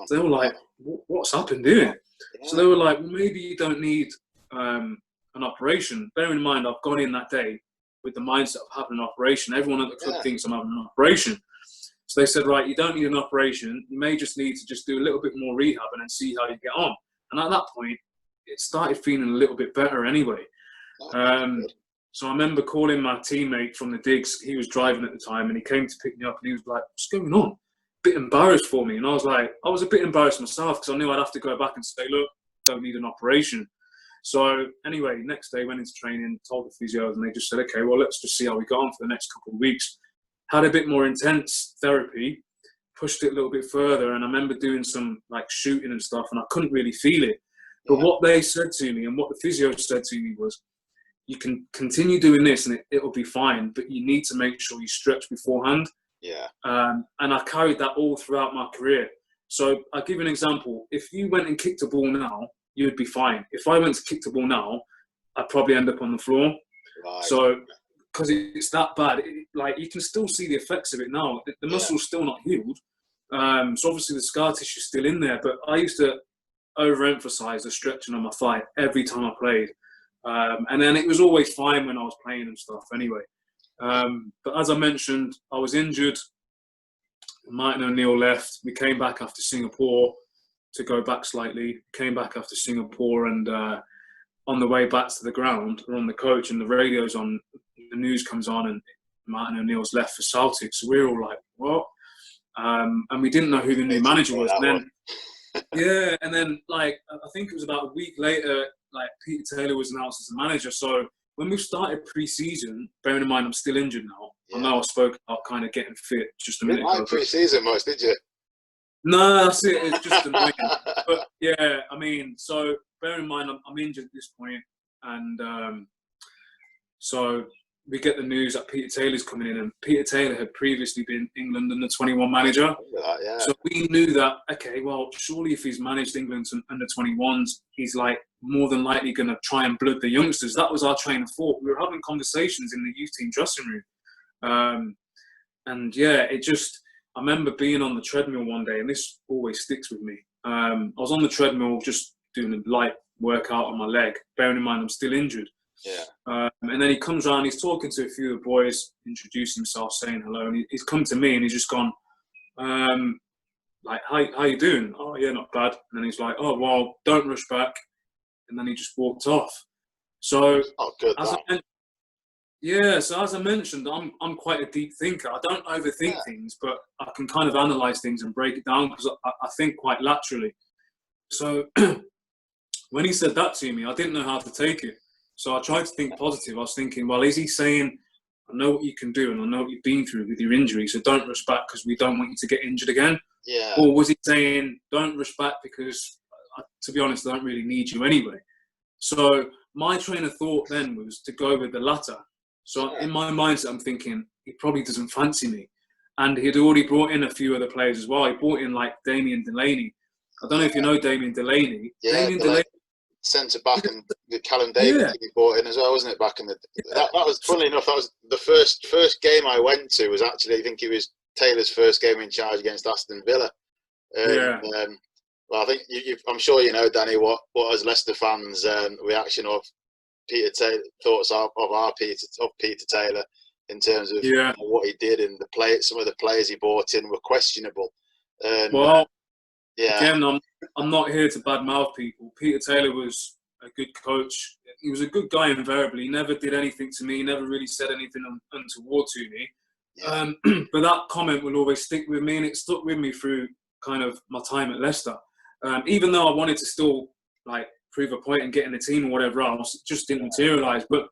Speaker 2: So they were like, what's happened here? So they were like, well, maybe you don't need an operation. Bearing in mind, I've gone in that day with the mindset of having an operation. Everyone at the club thinks I'm having an operation. So they said, right, you don't need an operation. You may just need to just do a little bit more rehab and then see how you get on. And at that point, it started feeling a little bit better anyway. So I remember calling my teammate from the digs. He was driving at the time, and he came to pick me up, and he was like, what's going on? A bit embarrassed for me. And I was a bit embarrassed myself because I knew I'd have to go back and say, look, don't need an operation. So anyway, next day went into training, told the physios, and they just said, okay, well, let's just see how we got on for the next couple of weeks. Had a bit more intense therapy, pushed it a little bit further, and I remember doing some shooting and stuff, and I couldn't really feel it. But what they said to me and what the physio said to me was, you can continue doing this and it'll be fine, but you need to make sure you stretch beforehand. And I carried that all throughout my career. So I'll give you an example. If you went and kicked a ball now, you would be fine. If I went to kick the ball now, I'd probably end up on the floor. So, because it's that bad, you can still see the effects of it now. The muscle's still not healed. So obviously the scar tissue's still in there, but I used to overemphasize the stretching on my thigh every time I played. And then it was always fine when I was playing and stuff anyway. But as I mentioned, I was injured. Martin O'Neill left. We came back after Singapore to go back slightly. Came back after Singapore, and on the way back to the ground, we're on the coach, and the radio's on. The news comes on, and Martin O'Neill's left for Celtic. So we're all like, "What?" And we didn't know who the new manager was. And then, yeah, and then like I think it was about a week later, like Peter Taylor was announced as the manager. So when we started pre-season, bearing in mind I'm still injured now. Yeah. I know I spoke about kind of getting fit just a minute ago.
Speaker 1: You didn't like pre-season much, did you?
Speaker 2: No, that's it. It's just annoying. But yeah, I mean, so bear in mind I'm injured at this point, and so we get the news that Peter Taylor's coming in, and Peter Taylor had previously been England under 21 manager.
Speaker 1: Yeah.
Speaker 2: So we knew that, okay, well, surely if he's managed England's under 21s, he's like more than likely going to try and blood the youngsters. That was our train of thought. We were having conversations in the youth team dressing room. And yeah, it just, I remember being on the treadmill one day, and this always sticks with me. I was on the treadmill just doing a light workout on my leg, bearing in mind I'm still injured.
Speaker 1: Yeah.
Speaker 2: And then he comes around, he's talking to a few of the boys, introducing himself, saying hello, and he's come to me and he's just gone, like, how you doing? Oh, yeah, not bad. And then he's like, oh, well, don't rush back. And then he just walked off. So,
Speaker 1: good,
Speaker 2: so as I mentioned, I'm quite a deep thinker. I don't overthink things, but I can kind of analyse things and break it down because I think quite laterally. So when he said that to me, I didn't know how to take it. So I tried to think positive. I was thinking, well, is he saying, I know what you can do and I know what you've been through with your injury, so don't rush back because we don't want you to get injured again?
Speaker 1: Yeah.
Speaker 2: Or was he saying, don't rush back because, to be honest, I don't really need you anyway? So my train of thought then was to go with the latter. So in my mindset, I'm thinking, he probably doesn't fancy me. And he'd already brought in a few other players as well. He brought in like Damien Delaney. I don't know if you know Damien Delaney.
Speaker 1: Yeah,
Speaker 2: Damien Delaney.
Speaker 1: Centre back, and Callum Davis he brought in as well, wasn't it? Back in that was, funnily enough, that was the first game I went to. Was actually, I think it was Taylor's first game in charge against Aston Villa. Well, I think I'm sure you know, Danny, what as Leicester fans reaction of Peter Taylor, thoughts of Peter Taylor in terms of what he did, and some of the players he brought in were questionable.
Speaker 2: Again, I'm not here to badmouth people. Peter Taylor was a good coach. He was a good guy invariably. He never did anything to me. He never really said anything untoward to me. Yeah. But that comment will always stick with me, and it stuck with me through kind of my time at Leicester. Even though I wanted to still like prove a point and get in the team or whatever else, it just didn't materialise. But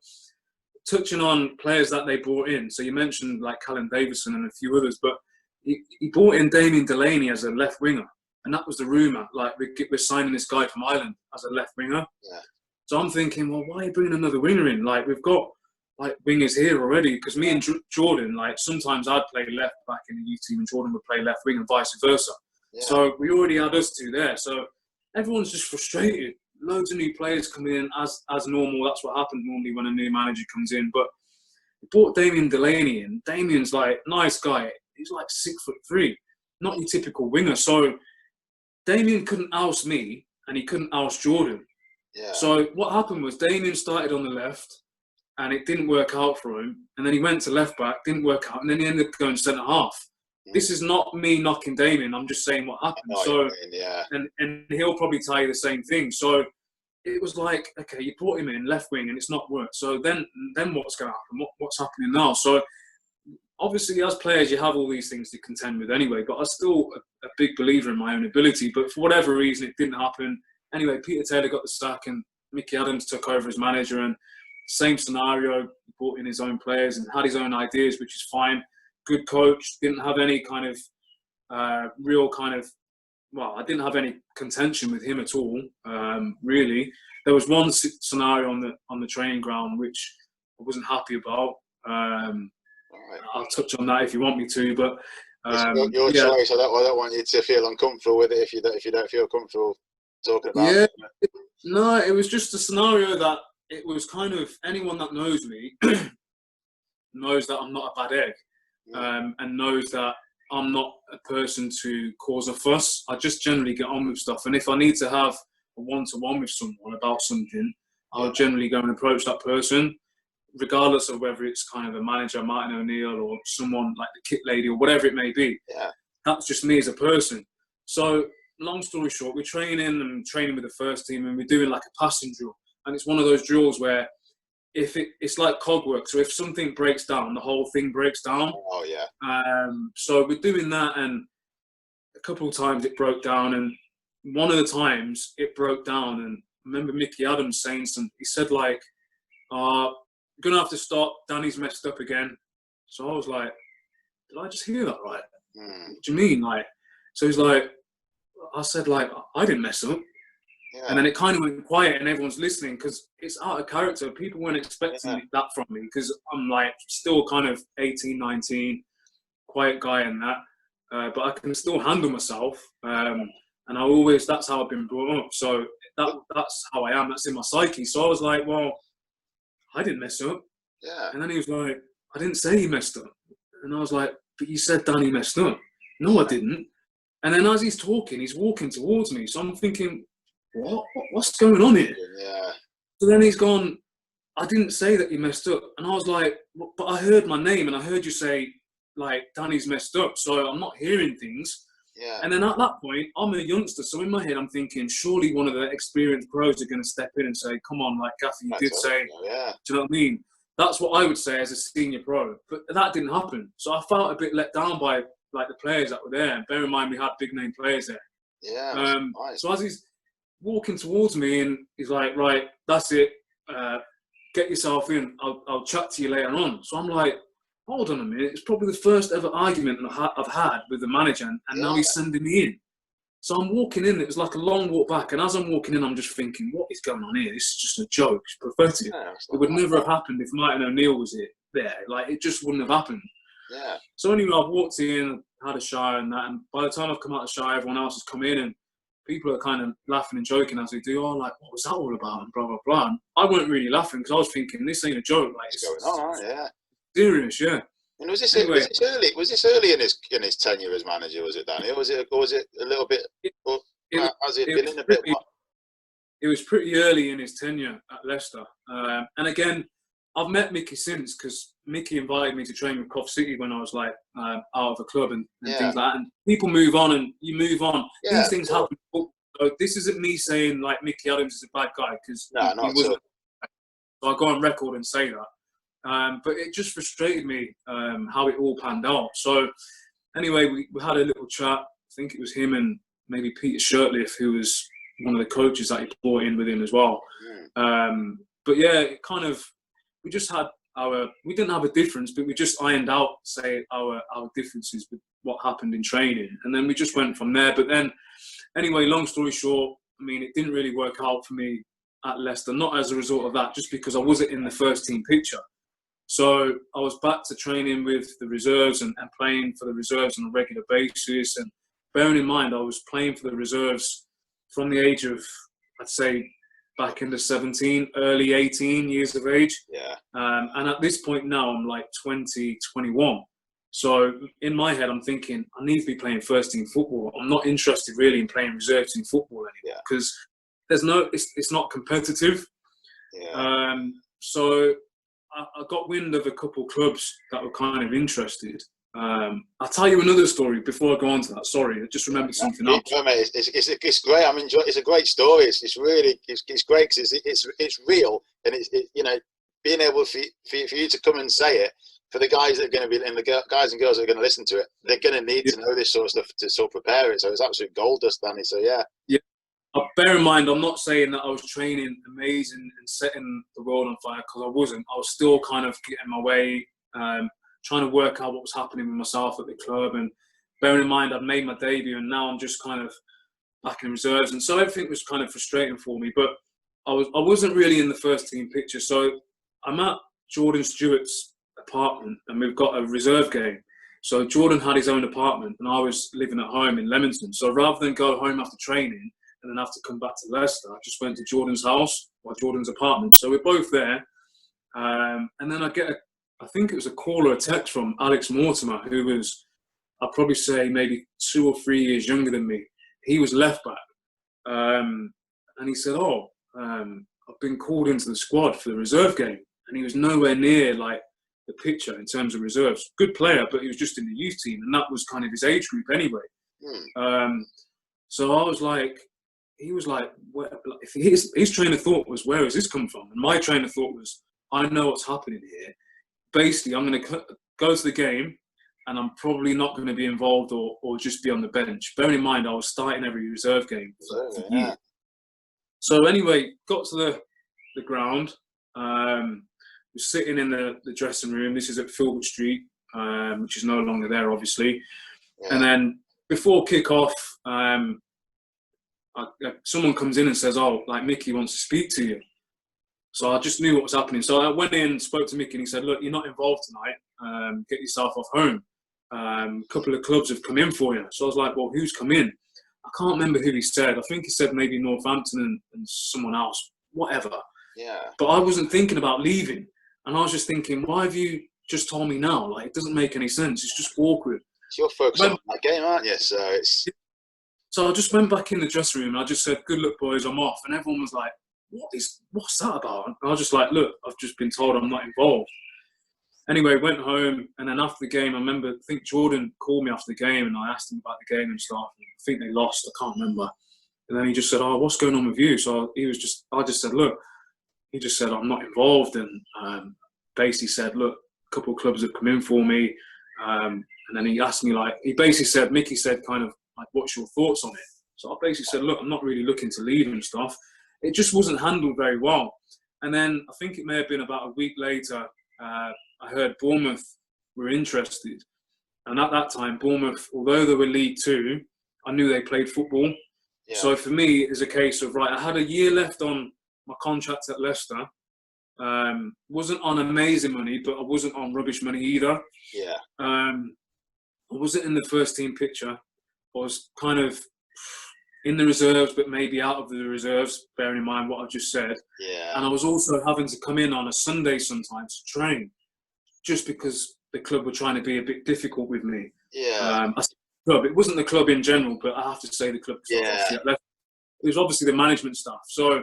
Speaker 2: touching on players that they brought in, so you mentioned like Callum Davison and a few others, but he brought in Damien Delaney as a left winger. And that was the rumour, like we're signing this guy from Ireland as a left winger. Yeah. So I'm thinking, well, why are you bringing another winger in? Like we've got like wingers here already. Because me and Jordan, like sometimes I'd play left back in the youth team and Jordan would play left wing and vice versa. Yeah. So we already had us two there. So everyone's just frustrated. Loads of new players coming in as normal. That's what happens normally when a new manager comes in. But we brought Damien Delaney in. Damien's like nice guy. He's like 6'3", not your typical winger. So Damien couldn't oust me and he couldn't oust Jordan. Yeah. So what happened was Damien started on the left and it didn't work out for him. And then he went to left back, didn't work out. And then he ended up going centre half. Mm. This is not me knocking Damien. I'm just saying what happened. And he'll probably tell you the same thing. So it was like, okay, you brought him in left wing and it's not worked. So then what's going to happen? What's happening now? So obviously, as players, you have all these things to contend with anyway, but I'm still a big believer in my own ability. But for whatever reason, it didn't happen. Anyway, Peter Taylor got the sack and Mickey Adams took over as manager. And same scenario, he brought in his own players and had his own ideas, which is fine. Good coach, didn't have any kind of I didn't have any contention with him at all, really. There was one scenario on the training ground which I wasn't happy about. I'll touch on that if you want me to, but
Speaker 1: it's your choice. I don't want you to feel uncomfortable with it if you don't feel comfortable talking about it.
Speaker 2: No, it was just a scenario that it was kind of, anyone that knows me knows that I'm not a bad egg, and knows that I'm not a person to cause a fuss. I just generally get on with stuff, and if I need to have a one-to-one with someone about something, I'll generally go and approach that person, regardless of whether it's kind of a manager, Martin O'Neill, or someone like the kit lady or whatever it may be.
Speaker 1: Yeah.
Speaker 2: that's just me as a person. So long story short, we're training with the first team, and we're doing like a passing drill. And it's one of those drills where it's like cogwork. So if something breaks down, the whole thing breaks down.
Speaker 1: Oh, yeah.
Speaker 2: So we're doing that, and a couple of times it broke down, and one of the times it broke down, and I remember Mickey Adams saying something. He said like, "We're gonna have to stop. Danny's messed up again." So I was like, "Did I just hear that right? What do you mean?" Like, so he's like, I said like, "I didn't mess up." Yeah. And then it kind of went quiet, and everyone's listening because it's out of character. People weren't expecting that from me because I'm like still kind of 18, 19, quiet guy and that. But I can still handle myself. And that's how I've been brought up. So that's how I am. That's in my psyche. So I was like, well, I didn't mess up.
Speaker 1: Yeah.
Speaker 2: And then he was like, I didn't say he messed up. And I was like, but you said Danny messed up. No, I didn't. And then as he's talking, he's walking towards me. So I'm thinking, what's going on here?
Speaker 1: Yeah.
Speaker 2: So then he's gone, I didn't say that you messed up. And I was like, but I heard my name and I heard you say, like, Danny's messed up. So I'm not hearing things.
Speaker 1: Yeah.
Speaker 2: And then at that point, I'm a youngster. So in my head, I'm thinking, surely one of the experienced pros are going to step in and say, come on, like, Gaffer, you did say,
Speaker 1: yeah.
Speaker 2: Do you know what I mean? That's what I would say as a senior pro. But that didn't happen. So I felt a bit let down by, like, the players that were there. And bear in mind, we had big-name players there.
Speaker 1: Yeah. Nice.
Speaker 2: So as he's walking towards me, and he's like, right, that's it. Get yourself in. I'll chat to you later on. So I'm like, hold on a minute. It's probably the first ever argument I've had with the manager, and now he's sending me in. So I'm walking in. It was like a long walk back. And as I'm walking in, I'm just thinking, what is going on here? This is just a joke. It's pathetic. Yeah, it would never have happened if Martin O'Neill was there. Like, it just wouldn't have happened.
Speaker 1: Yeah.
Speaker 2: So anyway, I've walked in, had a shower and that. And by the time I've come out of the shower, everyone else has come in, and people are kind of laughing and joking as they do. Oh, like, what was that all about? And blah, blah, blah. And I weren't really laughing because I was thinking, this ain't a joke. Like,
Speaker 1: it's going on, yeah.
Speaker 2: Serious, yeah.
Speaker 1: And was this early in his tenure as manager? Was it, Danny? Or was it a little bit? Has it been in a bit?
Speaker 2: It was pretty early in his tenure at Leicester. And again, I've met Mickey since, because Mickey invited me to train with Cov City when I was like out of the club and things like that. And people move on, and you move on. Yeah, these things happen. So this isn't me saying like Mickey Adams is a bad guy, because he wasn't. So I go on record and say that. But it just frustrated me how it all panned out. So anyway, we had a little chat. I think it was him and maybe Peter Shirtliff, who was one of the coaches that he brought in with him as well. But yeah, it kind of, we didn't have a difference, but we just ironed out, say, our differences with what happened in training. And then we just went from there. But then, anyway, long story short, I mean, it didn't really work out for me at Leicester, not as a result of that, just because I wasn't in the first team picture. So I was back to training with the reserves and playing for the reserves on a regular basis. And bearing in mind, I was playing for the reserves from the age of, I'd say, back into 17, early 18 years of age.
Speaker 1: Yeah.
Speaker 2: And at this point now, I'm like 20, 21. So in my head, I'm thinking, I need to be playing first team football. I'm not interested really in playing reserve team football anymore, because it's not competitive.
Speaker 1: Yeah.
Speaker 2: So I got wind of a couple of clubs that were kind of interested. I'll tell you another story before I go on to that. Sorry, I just remembered something else.
Speaker 1: No, mate, it's great. I'm enjoying. It's a great story. It's really great because it's real, and it's being able for you to come and say it, for the guys that are going to be, and the guys and girls that are going to listen to it, they're going to need to know this sort of stuff to sort of prepare it. So it's absolute gold dust, Danny. So yeah.
Speaker 2: Bear in mind, I'm not saying that I was training amazing and setting the world on fire, because I wasn't. I was still kind of getting my way, trying to work out what was happening with myself at the club. And bearing in mind, I'd made my debut, and now I'm just kind of back in reserves. And so everything was kind of frustrating for me. But I wasn't really in the first team picture. So I'm at Jordan Stewart's apartment, and we've got a reserve game. So Jordan had his own apartment, and I was living at home in Leamington. So rather than go home after training and then have to come back to Leicester, I just went to Jordan's house, or Jordan's apartment. So we're both there. And then I get I think it was a call or a text from Alex Mortimer, who was, I'd probably say maybe 2 or 3 years younger than me. He was left back. And he said, I've been called into the squad for the reserve game. And he was nowhere near like the picture in terms of reserves. Good player, but he was just in the youth team, and that was kind of his age group anyway. So I was like, he was like, if his train of thought was, where has this come from? And my train of thought was, I know what's happening here. Basically, I'm going to go to the game, and I'm probably not going to be involved or just be on the bench. Bearing in mind, I was starting every reserve game for years. So anyway, got to the ground. Was sitting in the dressing room. This is at Filbert Street, which is no longer there, obviously. Yeah. And then before kick-off, someone comes in and says, "Oh, like Mickey wants to speak to you." So I just knew what was happening. So I went in, spoke to Mickey, and he said, "Look, you're not involved tonight. Get yourself off home. A couple of clubs have come in for you." So I was like, "Well, who's come in?" I can't remember who he said. I think he said maybe Northampton and someone else, whatever. Yeah. But I wasn't thinking about leaving. And I was just thinking, why have you just told me now? Like, it doesn't make any sense. It's just awkward.
Speaker 1: So you're focused on that game, aren't you?
Speaker 2: So I just went back in the dressing room and I just said, "Good luck, boys, I'm off." And everyone was like, what's that about? And I was just like, "Look, I've just been told I'm not involved." Anyway, went home, and then after the game, I think Jordan called me after the game, and I asked him about the game and stuff. And I think they lost, I can't remember. And then he just said, "Oh, what's going on with you?" So I just said, "Look," he just said, "I'm not involved," and basically said, "Look, a couple of clubs have come in for me." And then he asked me, like, Mickey said, kind of like, "What's your thoughts on it?" So I basically said, "Look, I'm not really looking to leave and stuff." It just wasn't handled very well. And then I think it may have been about a week later, I heard Bournemouth were interested. And at that time, Bournemouth, although they were League Two, I knew they played football. Yeah. So for me, it's a case of, right, I had a year left on my contract at Leicester. Wasn't on amazing money, but I wasn't on rubbish money either.
Speaker 1: Yeah.
Speaker 2: I wasn't in the first team picture. I was kind of in the reserves, but maybe out of the reserves, bearing in mind what I just said.
Speaker 1: Yeah.
Speaker 2: And I was also having to come in on a Sunday sometimes to train, just because the club were trying to be a bit difficult with me.
Speaker 1: Yeah.
Speaker 2: It wasn't the club in general, but I have to say the club.
Speaker 1: Yeah.
Speaker 2: It was obviously the management stuff. So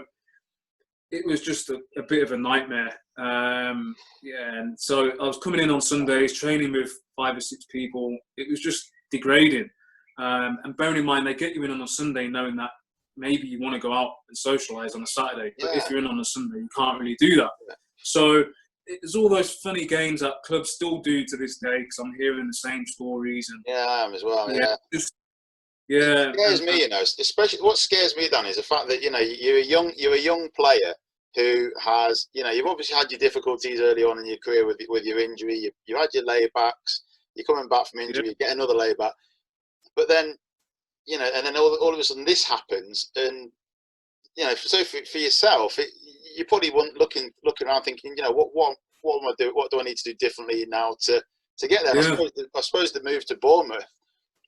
Speaker 2: it was just a bit of a nightmare. And so I was coming in on Sundays, training with 5 or 6 people. It was just degrading. And bearing in mind, they get you in on a Sunday knowing that maybe you want to go out and socialise on a Saturday. But if you're in on a Sunday, you can't really do that. Yeah. So it's all those funny games that clubs still do to this day, because I'm hearing the same stories. And
Speaker 1: yeah, I am as well.
Speaker 2: Yeah.
Speaker 1: It scares me, especially what scares me, Dan, is the fact that, you're a young player who has, you've obviously had your difficulties early on in your career with your injury. You had your laybacks. You're coming back from injury. You get another layback. But then, and then all of a sudden this happens, and so for yourself, you probably weren't looking around thinking, what am I doing? What do I need to do differently now to get there? Yeah. I suppose the move to Bournemouth,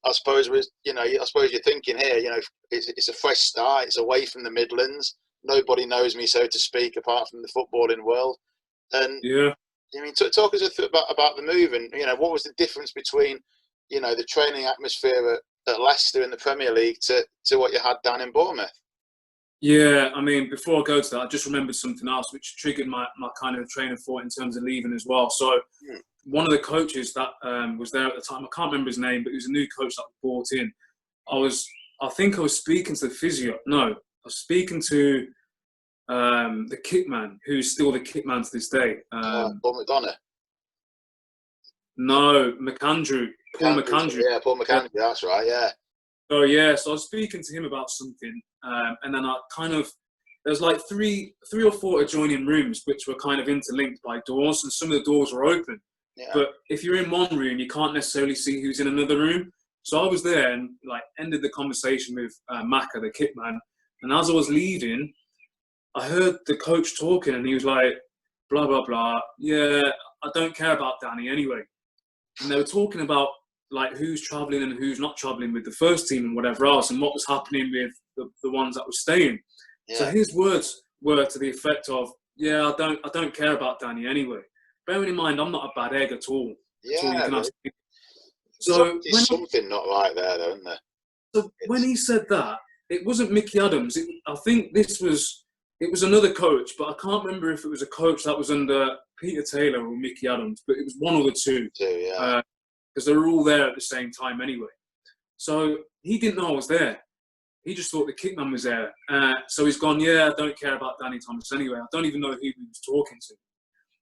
Speaker 1: I suppose you're thinking here, it's a fresh start. It's away from the Midlands. Nobody knows me, so to speak, apart from the footballing world. And
Speaker 2: yeah,
Speaker 1: I mean, talk us about the move, and what was the difference between the training atmosphere at Leicester in the Premier League to what you had down in Bournemouth?
Speaker 2: Yeah, I mean, before I go to that, I just remembered something else which triggered my kind of train of thought in terms of leaving as well. So one of the coaches that was there at the time, I can't remember his name, but he was a new coach that was brought in. I think I was speaking to the physio. No, I was speaking to the kit man, who's still the kit man to this day.
Speaker 1: Paul McDonough?
Speaker 2: No, McAndrew. Paul McAndrew.
Speaker 1: Yeah, Paul McAndrew, that's right, yeah.
Speaker 2: Oh, yeah, so I was speaking to him about something, and then there's like three or four adjoining rooms which were kind of interlinked by doors, and some of the doors were open. Yeah. But if you're in one room, you can't necessarily see who's in another room. So I was there and ended the conversation with Macca, the kit man, and as I was leaving, I heard the coach talking, and he was like, blah, blah, blah, yeah, I don't care about Danny anyway. And they were talking about who's travelling and who's not travelling with the first team and whatever else, and what was happening with the ones that were staying. Yeah. So his words were to the effect of, yeah, I don't care about Danny anyway. Bearing in mind, I'm not a bad egg at all.
Speaker 1: Yeah, so there's something not right there, though, isn't there?
Speaker 2: So when he said that, it wasn't Mickey Adams. I think this was it was another coach, but I can't remember if it was a coach that was under Peter Taylor or Mickey Adams, but it was one of the two.
Speaker 1: Yeah.
Speaker 2: Because they were all there at the same time anyway. So he didn't know I was there. He just thought the kickman was there. So he's gone, yeah, I don't care about Danny Thomas anyway. I don't even know who he was talking to.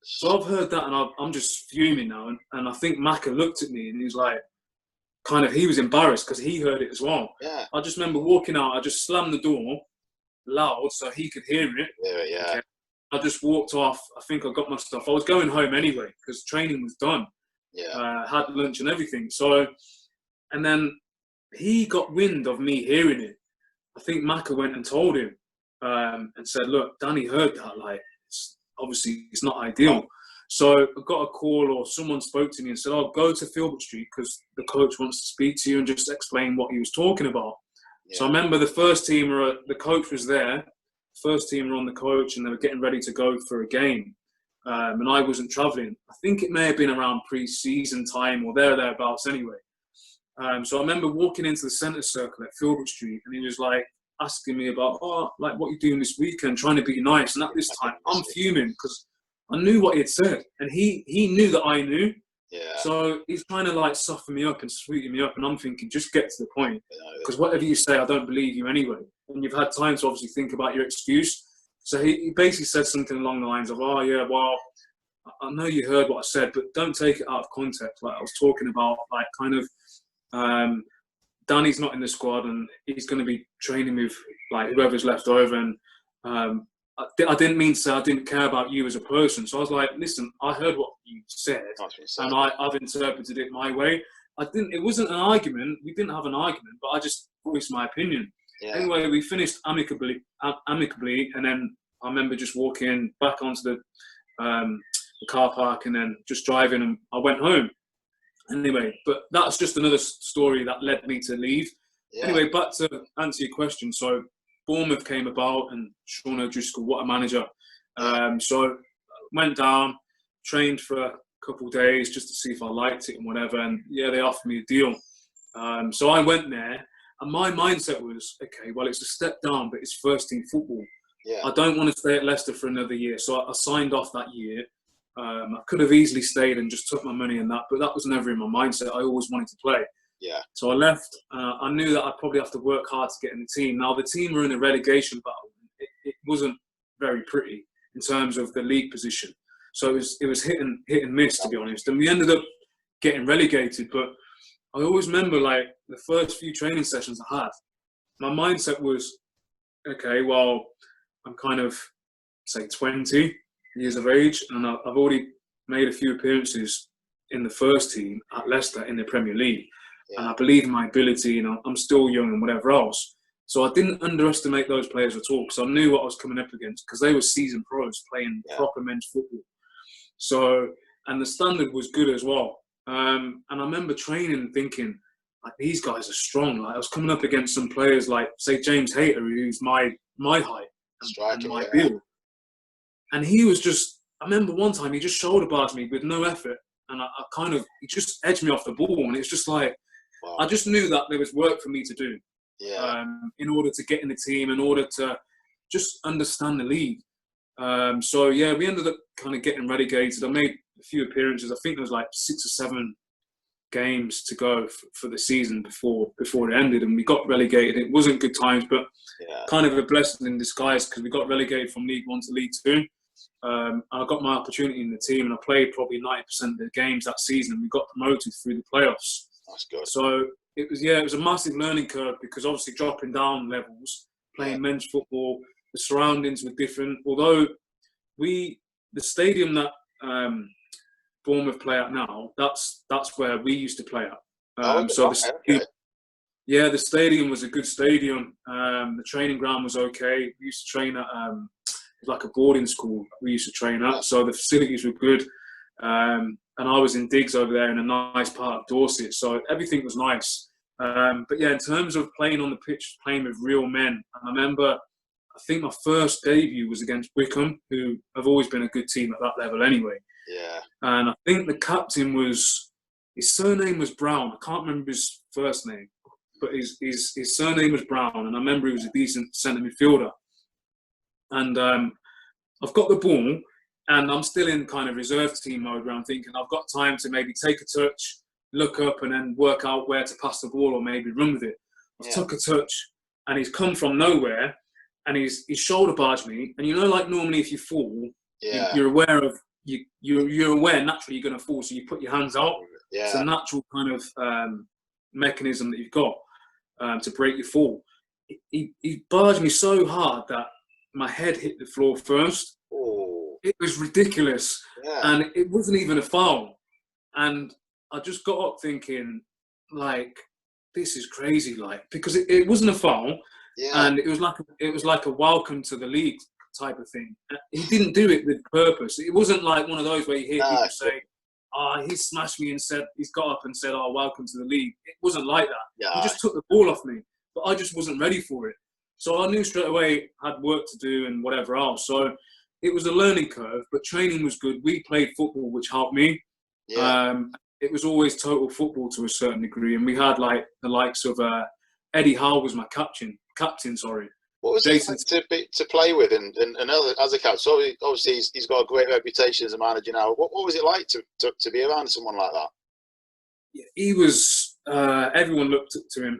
Speaker 2: So I've heard that, and I'm just fuming now. And I think Macca looked at me, and he was like, he was embarrassed because he heard it as well.
Speaker 1: Yeah.
Speaker 2: I just remember walking out. I just slammed the door loud so he could hear it.
Speaker 1: Yeah.
Speaker 2: Okay. I just walked off. I think I got my stuff. I was going home anyway because training was done.
Speaker 1: Yeah.
Speaker 2: Had lunch and everything. So, and then he got wind of me hearing it. I think Macca went and told him and said, look, Danny heard that. Like, obviously, it's not ideal. So I got a call, or someone spoke to me and said, oh, go to Filbert Street because the coach wants to speak to you and just explain what he was talking about. Yeah. So I remember the first teamer, the coach was there. First teamer on the coach, and they were getting ready to go for a game. And I wasn't travelling. I think it may have been around pre-season time or thereabouts anyway. So I remember walking into the centre circle at Filbert Street, and he was like asking me about, what are you doing this weekend, trying to be nice. And at this time, I'm fuming because I knew what he had said, and he knew that I knew.
Speaker 1: Yeah.
Speaker 2: So he's trying to like soften me up and sweeten me up, and I'm thinking, just get to the point, because whatever you say, I don't believe you anyway. And you've had time to obviously think about your excuse. So he basically said something along the lines of, oh yeah, well, I know you heard what I said, but don't take it out of context. Like I was talking about, like kind of, Danny's not in the squad, and he's going to be training with like whoever's left over. And I didn't mean to say I didn't care about you as a person. So I was like, listen, I heard what you said, and I've interpreted it my way. It wasn't an argument. We didn't have an argument, but I just voiced my opinion. Yeah. Anyway, we finished amicably, and then I remember just walking back onto the car park and then just driving, and I went home. Anyway, but that's just another story that led me to leave. Yeah. Anyway, back to answer your question. So Bournemouth came about, and Sean O'Driscoll, what a manager. So went down, trained for a couple of days just to see if I liked it and whatever. And yeah, they offered me a deal. So I went there, and my mindset was, okay, well, it's a step down, but it's first team football. Yeah. I don't want to stay at Leicester for another year. So I signed off that year. I could have easily stayed and just took my money and that, but that was never in my mindset. I always wanted to play. Yeah. So I left. I knew that I'd probably have to work hard to get in the team. Now, the team were in a relegation battle. It wasn't very pretty in terms of the league position. So it was hit and miss, to be honest. And we ended up getting relegated. But I always remember, like, the first few training sessions I had, my mindset was, okay, well, I'm kind of, say, 20 years of age, and I've already made a few appearances in the first team at Leicester in the Premier League. Yeah. And I believe in my ability, and I'm still young and whatever else. So I didn't underestimate those players at all, because I knew what I was coming up against, because they were seasoned pros playing proper men's football. So, and the standard was good as well. And I remember training and thinking, like, these guys are strong. Like, I was coming up against some players like, say, James Hayter, who's my height and my build. And he was just, I remember one time he just shoulder barred me with no effort. And he just edged me off the ball. And it's just like, wow. I just knew that there was work for me to do in order to get in the team, in order to just understand the league. So, yeah, we ended up kind of getting relegated. I made a few appearances. I think there was like 6 or 7 games to go for the season before it ended. And we got relegated. It wasn't good times, but kind of a blessing in disguise, because we got relegated from League 1 to League 2. I got my opportunity in the team, and I played probably 90% of the games that season, and we got promoted through the playoffs. That's good. So it was a massive learning curve, because obviously dropping down levels, playing men's football, the surroundings were different. Although the stadium that Bournemouth play at now, that's where we used to play at. The stadium was a good stadium. The training ground was okay. We used to train at like a boarding school we used to train at, so the facilities were good. And I was in digs over there in a nice part of Dorset, so everything was nice. But yeah, in terms of playing on the pitch, playing with real men, and I remember, I think my first debut was against Wickham, who have always been a good team at that level anyway. Yeah. And I think the captain his surname was Brown. I can't remember his first name, but his surname was Brown, and I remember he was a decent centre midfielder. And I've got the ball, and I'm still in kind of reserve team mode where I'm thinking I've got time to maybe take a touch, look up, and then work out where to pass the ball or maybe run with it. I took a touch, and he's come from nowhere, and he's shoulder barged me. And like normally if you fall, you're aware of you're aware naturally you're going to fall, so you put your hands out. Yeah. It's a natural kind of mechanism that you've got to break your fall. He barged me so hard that my head hit the floor first.
Speaker 1: Oh.
Speaker 2: It was ridiculous, and it wasn't even a foul. And I just got up thinking, like, this is crazy, like, because it wasn't a foul, and it was like a welcome to the league type of thing. He didn't do it with purpose. It wasn't like one of those where you hear people say, he smashed me and said, he's got up and said, welcome to the league. It wasn't like that. Yeah. He just took the ball off me, but I just wasn't ready for it. So I knew straight away I had work to do and whatever else. So it was a learning curve, but training was good. We played football, which helped me. Yeah. It was always total football to a certain degree. And we had like the likes of Eddie Howe was my captain.
Speaker 1: What was Jason to play with and as a captain? So obviously he's got a great reputation as a manager now. What was it like to be around someone like that?
Speaker 2: Yeah, he was. Everyone looked up to him.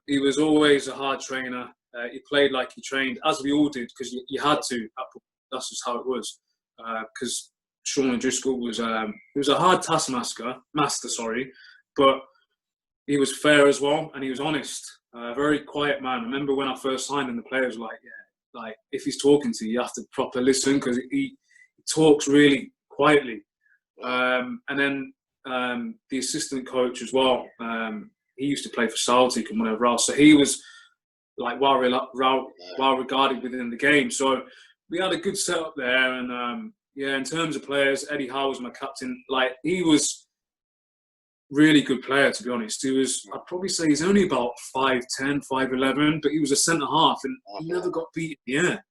Speaker 2: He was always a hard trainer. He played like he trained, as we all did, because you had to. That's just how it was. Because Sean O'Driscoll was he was a hard taskmaster, but he was fair as well, and he was honest. Very quiet man. I remember when I first signed him, the players were like, if he's talking to you, you have to proper listen because he talks really quietly. And then the assistant coach as well, he used to play for Celtic and whatever else. So he was like well regarded within the game. So we had a good setup there. And in terms of players, Eddie Howe was my captain. Like, he was really good player, to be honest. He was, I'd probably say he's only about 5'10", 5'11", but he was a centre-half and he never got beat in the air.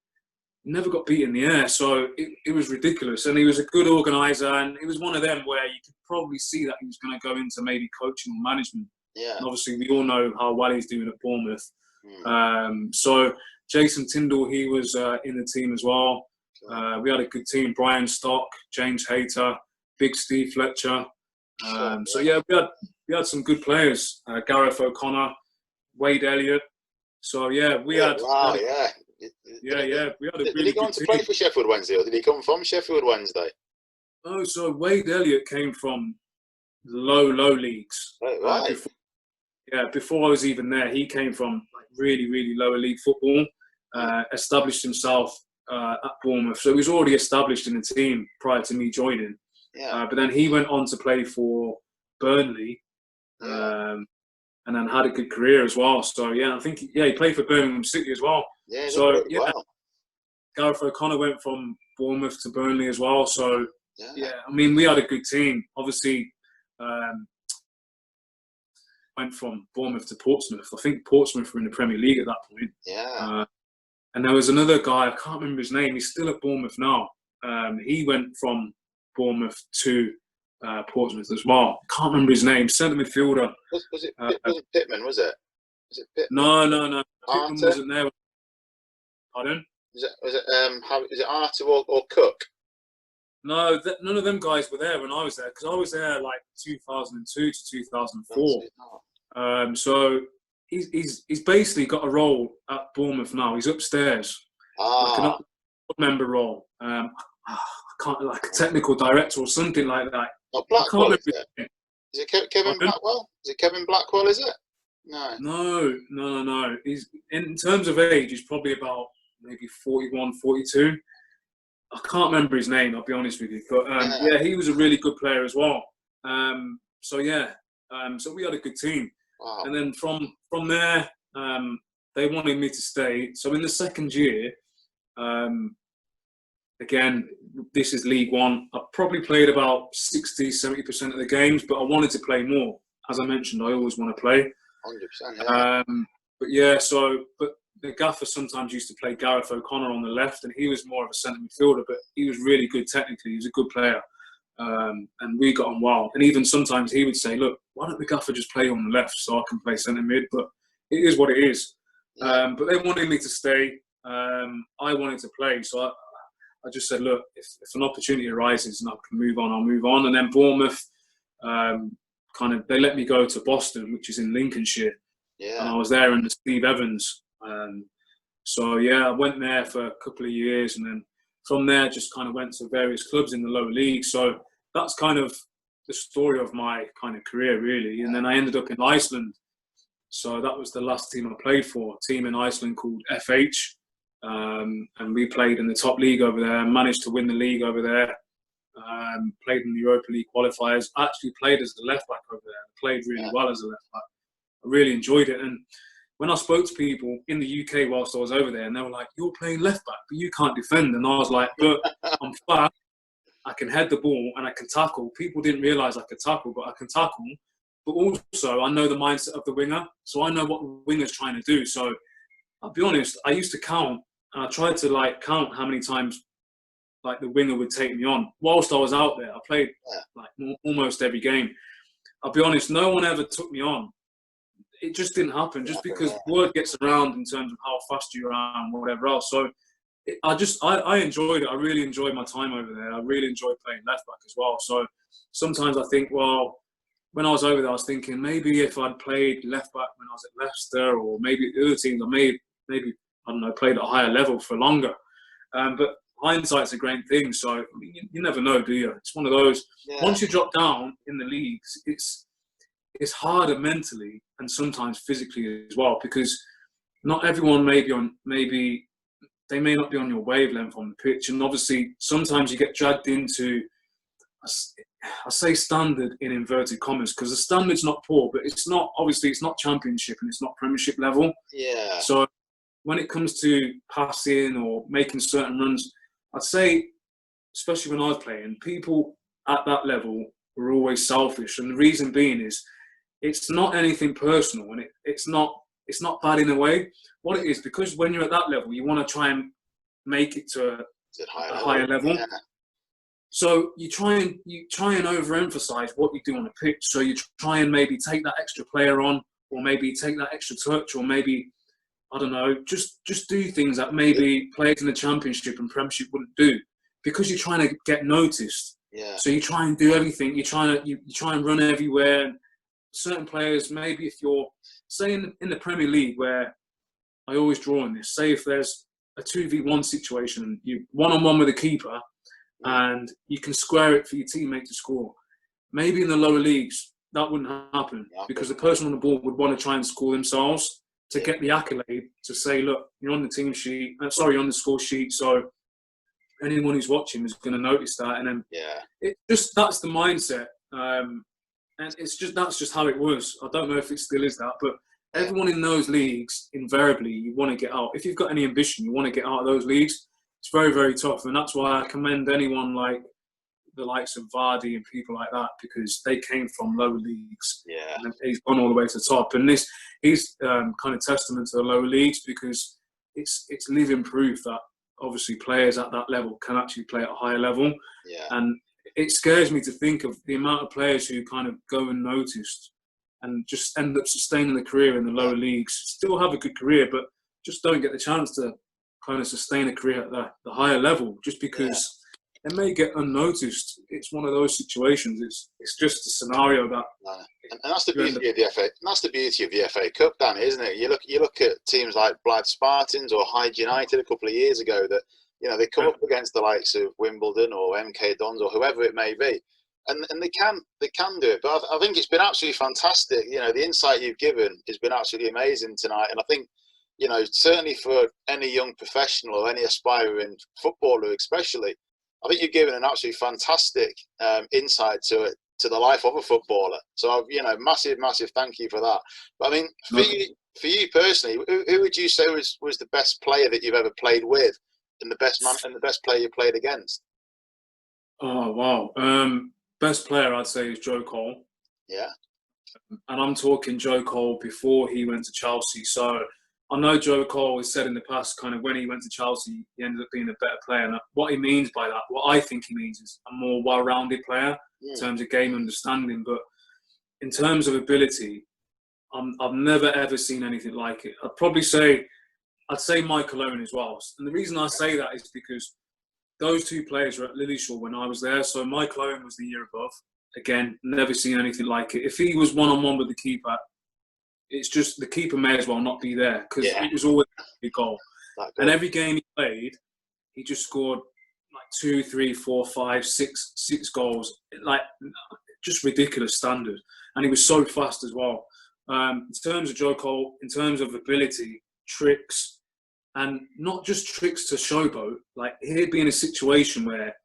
Speaker 2: Never got beat in the air, so it was ridiculous. And he was a good organiser, and it was one of them where you could probably see that he was going to go into maybe coaching or management. Yeah. And obviously, we all know how well he's doing at Bournemouth. So Jason Tyndall, he was in the team as well. We had a good team. Brian Stock, James Hayter, Big Steve Fletcher. So yeah, we had some good players. Gareth O'Connor, Wade Elliott. So yeah, we had.
Speaker 1: Wow,
Speaker 2: we had a really
Speaker 1: did he go on to play for Sheffield Wednesday, or did he come from Sheffield Wednesday?
Speaker 2: Oh, so Wade Elliott came from low leagues.
Speaker 1: Right.
Speaker 2: Before I was even there, he came from like really, really lower league football. Established himself at Bournemouth, so he was already established in the team prior to me joining. Yeah. But then he went on to play for Burnley, and then had a good career as well. So I think he played for Birmingham City as well. Yeah. So Gareth O'Connor went from Bournemouth to Burnley as well. So I mean, we had a good team. Obviously, went from Bournemouth to Portsmouth. I think Portsmouth were in the Premier League at that point. Yeah. And there was another guy, I can't remember his name. He's still at Bournemouth now. He went from Bournemouth to Portsmouth as well. I can't remember his name. Centre midfielder.
Speaker 1: Was it Pittman? Was it Pittman?
Speaker 2: No. Pittman wasn't there. Pardon?
Speaker 1: Was it Arter or Cook?
Speaker 2: No, none of them guys were there when I was there, because I was there like 2002 to 2004. So he's basically got a role at Bournemouth now. He's upstairs, like an member role. Like a technical director or something like that.
Speaker 1: Oh, Blackwell, is it Kevin Blackwell? Is it Kevin Blackwell, is it? No. He's, in terms of age, he's probably about maybe 41, 42. I can't remember his name, I'll be honest with you. But he was a really good player as well. So we had a good team. Wow. And then from there, they wanted me to stay. So in the second year, again, this is League One. I probably played about 60, 70% of the games, but I wanted to play more. As I mentioned, I always want to play. 100%, yeah.
Speaker 2: But the gaffer sometimes used to play Gareth O'Connor on the left, and he was more of a centre midfielder, but he was really good technically. He was a good player. And we got on well. And even sometimes he would say, look, why don't the gaffer just play on the left so I can play centre mid? But it is what it is. But they wanted me to stay. I wanted to play. So I just said, look, if an opportunity arises and I can move on, I'll move on. And then Bournemouth, they let me go to Boston, which is in Lincolnshire.
Speaker 1: Yeah.
Speaker 2: And I was there under Steve Evans. I went there for a couple of years, and then from there just kind of went to various clubs in the lower league. So that's kind of the story of my kind of career, really. And then I ended up in Iceland. So that was the last team I played for, a team in Iceland called FH. And we played in the top league over there, managed to win the league over there, played in the Europa League qualifiers. I actually played as a left back over there, played really well as a left back. I really enjoyed it. And when I spoke to people in the UK whilst I was over there, and they were like, you're playing left back, but you can't defend. And I was like, look, I'm fast, I can head the ball and I can tackle. People didn't realise I could tackle, but I can tackle. But also, I know the mindset of the winger, so I know what the winger's trying to do. So I'll be honest, I used to count, and I tried to count how many times the winger would take me on. Whilst I was out there, I played almost every game. I'll be honest, no one ever took me on. It just didn't happen, just because word gets around in terms of how fast you are and whatever else. So I enjoyed it. I really enjoyed my time over there. I really enjoyed playing left back as well. So sometimes I think, well, when I was over there, I was thinking maybe if I'd played left back when I was at Leicester, or maybe the other teams, maybe I don't know, played at a higher level for longer. But hindsight's a great thing. So you never know, do you? It's one of those. Yeah. Once you drop down in the leagues, it's harder mentally and sometimes physically as well, because not everyone maybe they may not be on your wavelength on the pitch, and obviously sometimes you get dragged into, I say standard in inverted commas, because the standard's not poor, but it's not Championship and it's not Premiership level.
Speaker 1: Yeah.
Speaker 2: So when it comes to passing or making certain runs, I'd say, especially when I was playing, people at that level were always selfish, and the reason being is it's not anything personal, and it's not bad in a way. What it is, because when you're at that level, you want to try and make it to a higher level. Yeah. So you try and overemphasize what you do on the pitch. So you try and maybe take that extra player on, or maybe take that extra touch, or maybe, I don't know, just do things that maybe players in the Championship and Premiership wouldn't do, because you're trying to get noticed.
Speaker 1: Yeah.
Speaker 2: So you try and do everything. You try and run everywhere. Certain players, maybe if you're, say in the Premier League, where I always draw on this, say if there's a 2v1 situation, you one-on-one with a keeper, and you can square it for your teammate to score. Maybe in the lower leagues, that wouldn't happen, because the person on the ball would want to try and score themselves to get the accolade, to say, look, you're on the team sheet, on the score sheet, so anyone who's watching is going to notice that. And then that's the mindset. And that's just how it was. I don't know if it still is that, but everyone in those leagues, invariably, you want to get out. If you've got any ambition, you want to get out of those leagues. It's very, very tough. And that's why I commend anyone like the likes of Vardy and people like that, because they came from lower leagues. Yeah. And he's gone all the way to the top. And he's kind of testament to the lower leagues, because it's living proof that obviously players at that level can actually play at a higher level. Yeah. And it scares me to think of the amount of players who kind of go unnoticed and just end up sustaining the career in the lower leagues, still have a good career, but just don't get the chance to kind of sustain a career at the higher level, just because they may get unnoticed. It's one of those situations. It's just a scenario that,
Speaker 1: and that's the beauty of the FA. And that's the beauty of the FA Cup, Dan, isn't it? You look at teams like Blythe Spartans or Hyde United a couple of years ago that, you know, they come up against the likes of Wimbledon or MK Dons or whoever it may be, and they can do it. But I think it's been absolutely fantastic. You know, the insight you've given has been absolutely amazing tonight, and I think, you know, certainly for any young professional or any aspiring footballer especially, I think you've given an absolutely fantastic insight to the life of a footballer. So, you know, massive thank you for that. But I mean, for you personally, who would you say was the best player that you've ever played with, and the best man and the best player you played against?
Speaker 2: Oh, wow. Best player I'd say is Joe Cole.
Speaker 1: Yeah.
Speaker 2: And I'm talking Joe Cole before he went to Chelsea. So I know Joe Cole has said in the past, kind of when he went to Chelsea, he ended up being a better player. And what he means by that, what I think he means, is a more well-rounded player in terms of game understanding. But in terms of ability, I've never, ever seen anything like it. I'd probably say I'd say Michael Owen as well. And the reason I say that is because those two players were at Lillishall when I was there. So Michael Owen was the year above. Again, never seen anything like it. If he was one-on-one with the keeper, it's just the keeper may as well not be there because it was always a goal. And every game he played, he just scored like 2, 3, 4, 5, 6 goals. Like, just ridiculous standard. And he was so fast as well. In terms of Joe Cole, in terms of ability, tricks, and not just tricks to showboat, like he'd be in a situation where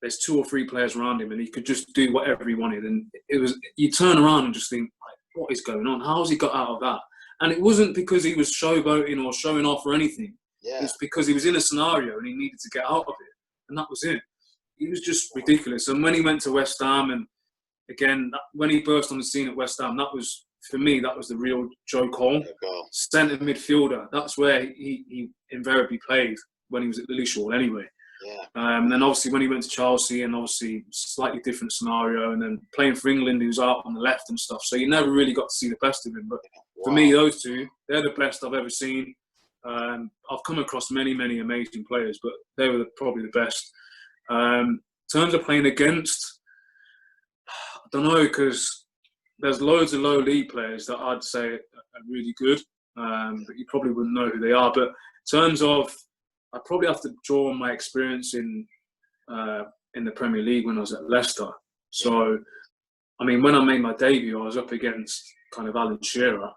Speaker 2: there's 2 or 3 players around him and he could just do whatever he wanted. And it was, you turn around and just think, like, what is going on? How has he got out of that? And it wasn't because he was showboating or showing off or anything. It's because he was in a scenario and he needed to get out of it. And that was it. He was just ridiculous. And when he went to West Ham, and again, when he burst on the scene at West Ham, that was, for me, that was the real Joe Cole. Centre midfielder. That's where he invariably played when he was at Lillishall anyway. And then obviously when he went to Chelsea, and obviously slightly different scenario, and then playing for England, he was out on the left and stuff. So you never really got to see the best of him. But for me, those two, they're the best I've ever seen. I've come across many, many amazing players, but they were probably the best. In terms of playing against, I don't know, because there's loads of low league players that I'd say are really good, but you probably wouldn't know who they are. But in terms of, I'd probably have to draw on my experience in the Premier League when I was at Leicester. So, I mean, when I made my debut, I was up against kind of Alan Shearer.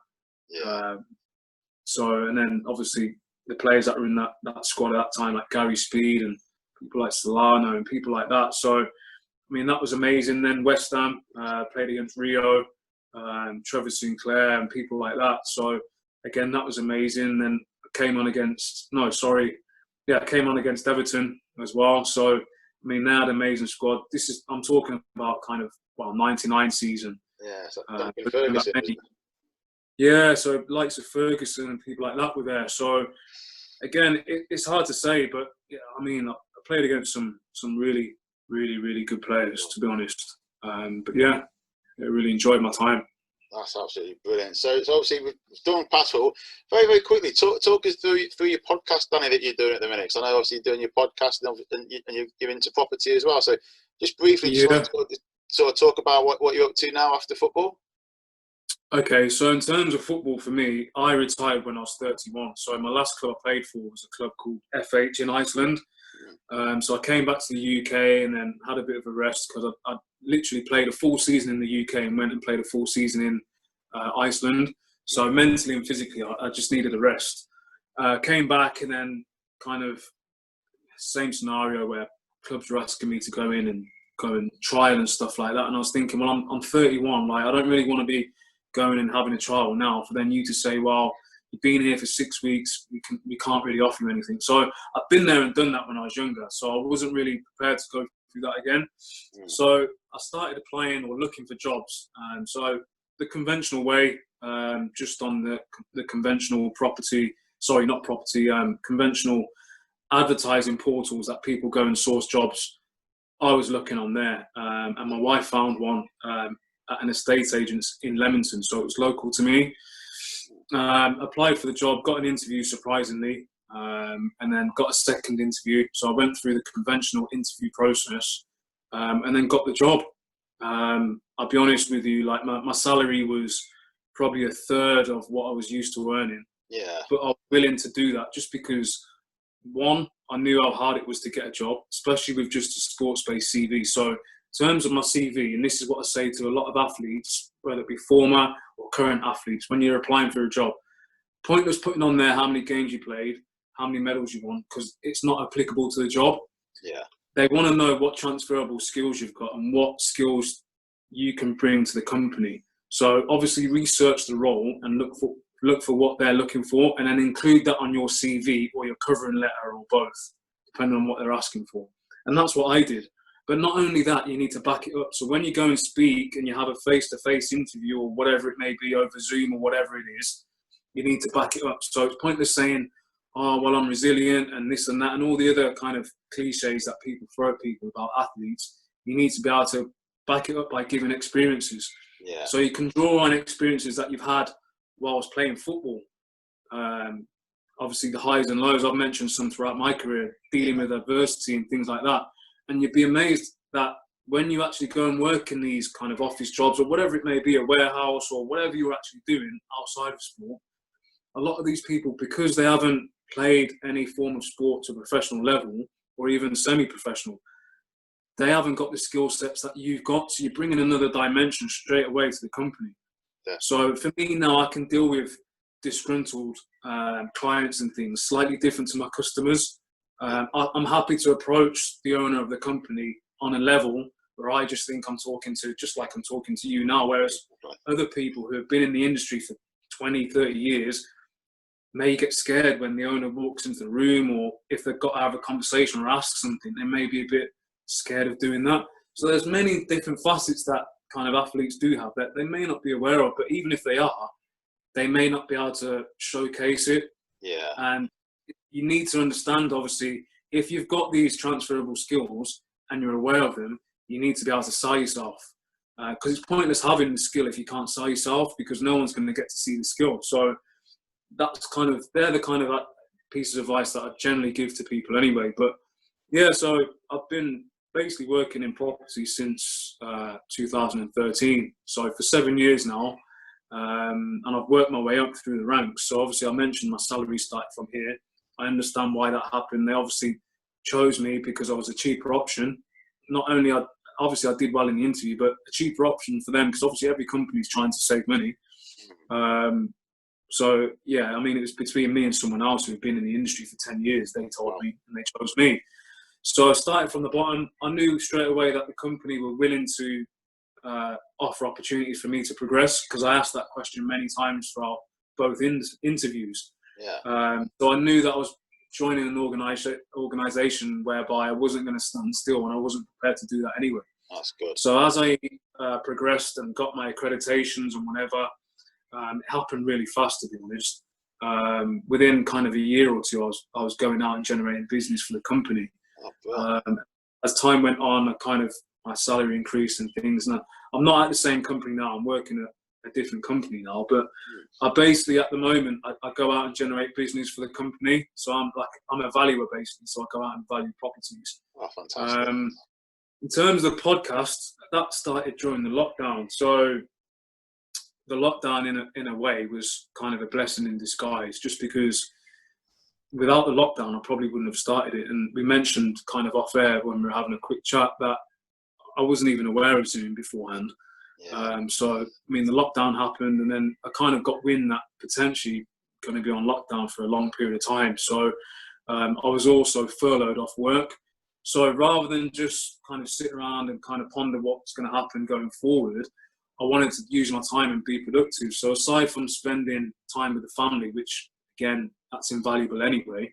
Speaker 2: So, and then obviously the players that were in that squad at that time, like Gary Speed and people like Solano and people like that. So, I mean, that was amazing. Then West Ham, played against Rio, Trevor Sinclair and people like that. So, again, that was amazing. Then came on against Everton as well. So, I mean, they had an amazing squad. I'm talking about kind of, 99 season.
Speaker 1: So Ferguson.
Speaker 2: So likes of Ferguson and people like that were there. So, again, it's hard to say, but yeah, I mean, I played against some really, really, really good players, to be honest. But yeah, I really enjoyed my time.
Speaker 1: That's absolutely brilliant. So obviously we've done past football. Very, very quickly, talk us through your podcast, Danny, that you're doing at the minute. Because I know obviously you're doing your podcast and you're into property as well. So just briefly, sort of talk about what you're up to now after football.
Speaker 2: Okay, so in terms of football for me, I retired when I was 31. So my last club I played for was a club called FH in Iceland. So I came back to the UK and then had a bit of a rest because I literally played a full season in the UK and went and played a full season in Iceland. So mentally and physically, I just needed a rest. Came back and then kind of same scenario where clubs were asking me to go in and trial and stuff like that. And I was thinking, well, I'm 31. Like, I don't really want to be going and having a trial now for then you to say, well, you've been here for 6 weeks, we can't really offer you anything. So I've been there and done that when I was younger. So I wasn't really prepared to go through that again. So I started applying or looking for jobs. So the conventional way, just on the conventional conventional advertising portals that people go and source jobs, I was looking on there. And my wife found one at an estate agent in Leamington, so it was local to me. Applied for the job, got an interview surprisingly, and then got a second interview. So I went through the conventional interview process and then got the job. I'll be honest with you, like my salary was probably a third of what I was used to earning. But I was willing to do that just because, one, I knew how hard it was to get a job, especially with just a sports-based CV. So in terms of my CV, and this is what I say to a lot of athletes, whether it be former or current athletes, when you're applying for a job, pointless putting on there how many games you played, how many medals you won, because it's not applicable to the job. They want to know what transferable skills you've got and what skills you can bring to the company. So obviously research the role and look for what they're looking for, and then include that on your CV or your covering letter or both, depending on what they're asking for. And that's what I did. But not only that, you need to back it up. So when you go and speak and you have a face-to-face interview or whatever it may be over Zoom or whatever it is, you need to back it up. So it's pointless saying, oh, well, I'm resilient and this and that and all the other kind of cliches that people throw at people about athletes. You need to be able to back it up by giving experiences. So you can draw on experiences that you've had whilst playing football. obviously the highs and lows. I've mentioned some throughout my career, dealing with adversity and things like that. And you'd be amazed that when you actually go and work in these kind of office jobs or whatever it may be, a warehouse or whatever you're actually doing outside of sport, a lot of these people, because they haven't played any form of sport to a professional level or even semi-professional, they haven't got the skill sets that you've got. So you bring in another dimension straight away to the company.
Speaker 1: Yeah.
Speaker 2: So for me now, I can deal with disgruntled clients and things slightly different to my customers. I'm happy to approach the owner of the company on a level where I just think I'm talking to, just like I'm talking to you now, whereas other people who have been in the industry for 20, 30 years may get scared when the owner walks into the room, or if they've got to have a conversation or ask something, they may be a bit scared of doing that. So there's many different facets that kind of athletes do have that they may not be aware of, but even if they are, they may not be able to showcase it.
Speaker 1: Yeah.
Speaker 2: And you need to understand, obviously, if you've got these transferable skills and you're aware of them, you need to be able to sell yourself. Because it's pointless having the skill if you can't sell yourself, because no one's going to get to see the skill. So they're the kind of pieces of advice that I generally give to people anyway. But yeah, so I've been basically working in property since 2013. So for 7 years now. And I've worked my way up through the ranks. So obviously I mentioned my salary started from here. I understand why that happened. They obviously chose me because I was a cheaper option. Not only, obviously I did well in the interview, but a cheaper option for them, because obviously every company is trying to save money. So yeah, I mean, it was between me and someone else who'd been in the industry for 10 years. They told me and they chose me. So I started from the bottom. I knew straight away that the company were willing to offer opportunities for me to progress, because I asked that question many times throughout both interviews.
Speaker 1: Yeah.
Speaker 2: So I knew that I was joining an organisation whereby I wasn't going to stand still, and I wasn't prepared to do that anyway.
Speaker 1: That's good.
Speaker 2: So as I progressed and got my accreditations and whatever, it happened really fast, to be honest. Within kind of a year or two, I was going out and generating business for the company.
Speaker 1: Oh,
Speaker 2: as time went on, my salary increased and things. And I'm not at the same company now. I'm working at a different company now. But I basically, at the moment, I go out and generate business for the company. So I'm a valuer, basically. So I go out and value properties.
Speaker 1: Oh, fantastic.
Speaker 2: In terms of the podcast, that started during the lockdown. So the lockdown, in a way, was kind of a blessing in disguise, just because without the lockdown, I probably wouldn't have started it. And we mentioned kind of off air when we were having a quick chat that I wasn't even aware of Zoom beforehand. Yeah. So, I mean, the lockdown happened, and then I kind of got wind that potentially going to be on lockdown for a long period of time. So I was also furloughed off work. So rather than just kind of sit around and kind of ponder what's going to happen going forward, I wanted to use my time and be productive. So aside from spending time with the family, which, again, that's invaluable anyway,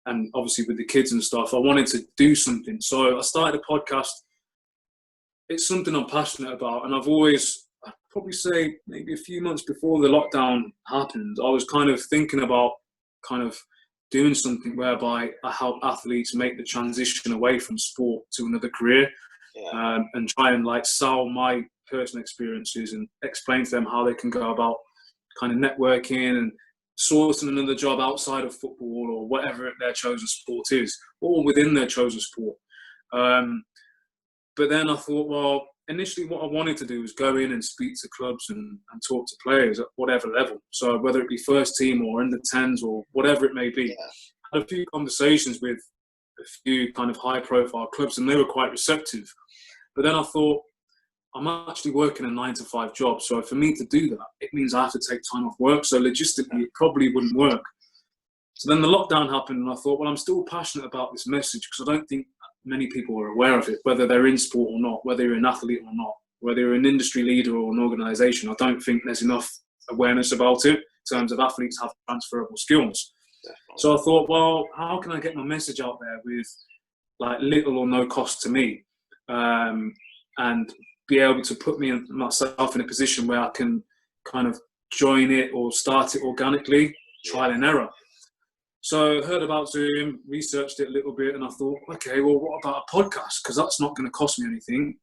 Speaker 2: and obviously with the kids and stuff, I wanted to do something. So I started a podcast. It's something I'm passionate about, and I'd probably say maybe a few months before the lockdown happened, I was kind of thinking about kind of doing something whereby I help athletes make the transition away from sport to another career, and try and sell my personal experiences and explain to them how they can go about kind of networking and sourcing another job outside of football or whatever their chosen sport is, or within their chosen sport. But then I thought, well, initially what I wanted to do was go in and speak to clubs and talk to players at whatever level. So whether it be first team or under 10s or whatever it may be. I had a few conversations with a few kind of high profile clubs, and they were quite receptive. But then I thought, I'm actually working a 9-to-5 job. So for me to do that, it means I have to take time off work. So logistically, it probably wouldn't work. So then the lockdown happened, and I thought, well, I'm still passionate about this message, because I don't think many people are aware of it, whether they're in sport or not, whether you're an athlete or not, whether you're an industry leader or an organisation. I don't think there's enough awareness about it in terms of athletes have transferable skills. Definitely. So I thought, well, how can I get my message out there with little or no cost to me, and be able to put myself in a position where I can kind of join it or start it organically, trial and error. So I heard about Zoom, researched it a little bit, and I thought, okay, well, what about a podcast? Because that's not going to cost me anything.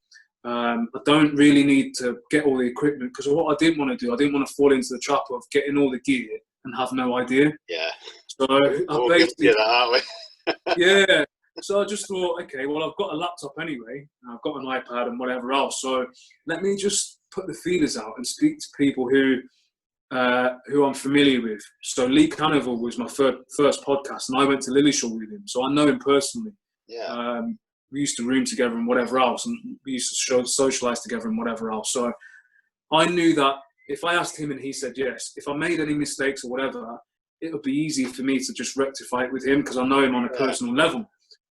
Speaker 2: I don't really need to get all the equipment, because what I didn't want to do, I didn't want to fall into the trap of getting all the gear and have no idea.
Speaker 1: Yeah.
Speaker 2: So I
Speaker 1: We're guilty
Speaker 2: basically,
Speaker 1: of that, aren't we?
Speaker 2: yeah. So I just thought, okay, well, I've got a laptop anyway, and I've got an iPad and whatever else. So let me just put the feelers out and speak to people who I'm familiar with. So Lee Canival was my first podcast, and I went to Lillishall with him, so I know him personally.
Speaker 1: Yeah.
Speaker 2: We used to room together and whatever else, and we used to socialise together and whatever else. So I knew that if I asked him and he said yes, if I made any mistakes or whatever, it would be easy for me to just rectify it with him because I know him on a personal level,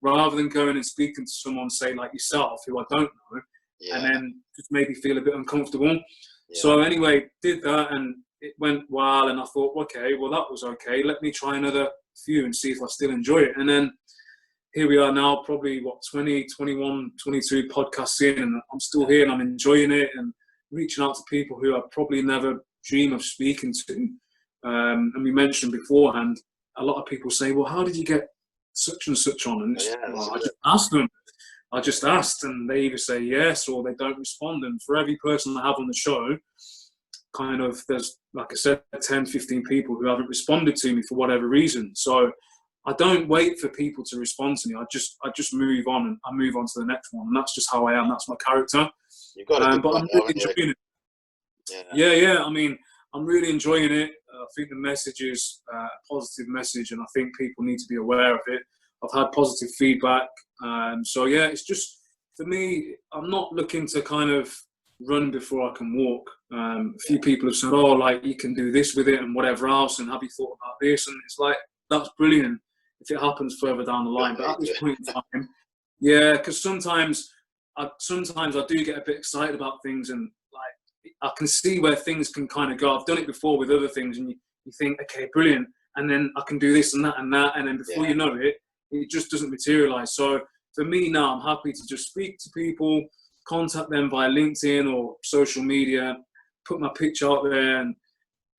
Speaker 2: rather than going and speaking to someone, say like yourself, who I don't know, and then just maybe feel a bit uncomfortable. So anyway, did that, and it went well, and I thought, okay, well, that was okay. Let me try another few and see if I still enjoy it. And then here we are now, probably, 20, 21, 22 podcasts in, and I'm still here, and I'm enjoying it, and reaching out to people who I probably never dream of speaking to. And we mentioned beforehand, a lot of people say, well, how did you get such and such on? And I just asked them. I just asked, and they either say yes or they don't respond. And for every person I have on the show, kind of, there's, like I said, 10, 15 people who haven't responded to me for whatever reason. So I don't wait for people to respond to me. I just move on, and I move on to the next one. And that's just how I am. That's my character.
Speaker 1: You've got to
Speaker 2: but I'm really enjoying it. Yeah. I mean, I'm really enjoying it. I think the message is a positive message, and I think people need to be aware of it. I've had positive feedback. So yeah, it's just, for me, I'm not looking to kind of run before I can walk. A few people have said, oh, like, you can do this with it and whatever else, and have you thought about this? And it's like, that's brilliant if it happens further down the line. But at this point in time, yeah, because sometimes I do get a bit excited about things, and like, I can see where things can kind of go. I've done it before with other things, and you think, okay, brilliant, and then I can do this and that, and then before you know it, it just doesn't materialise. So for me now, I'm happy to just speak to people, contact them via LinkedIn or social media, put my picture out there, and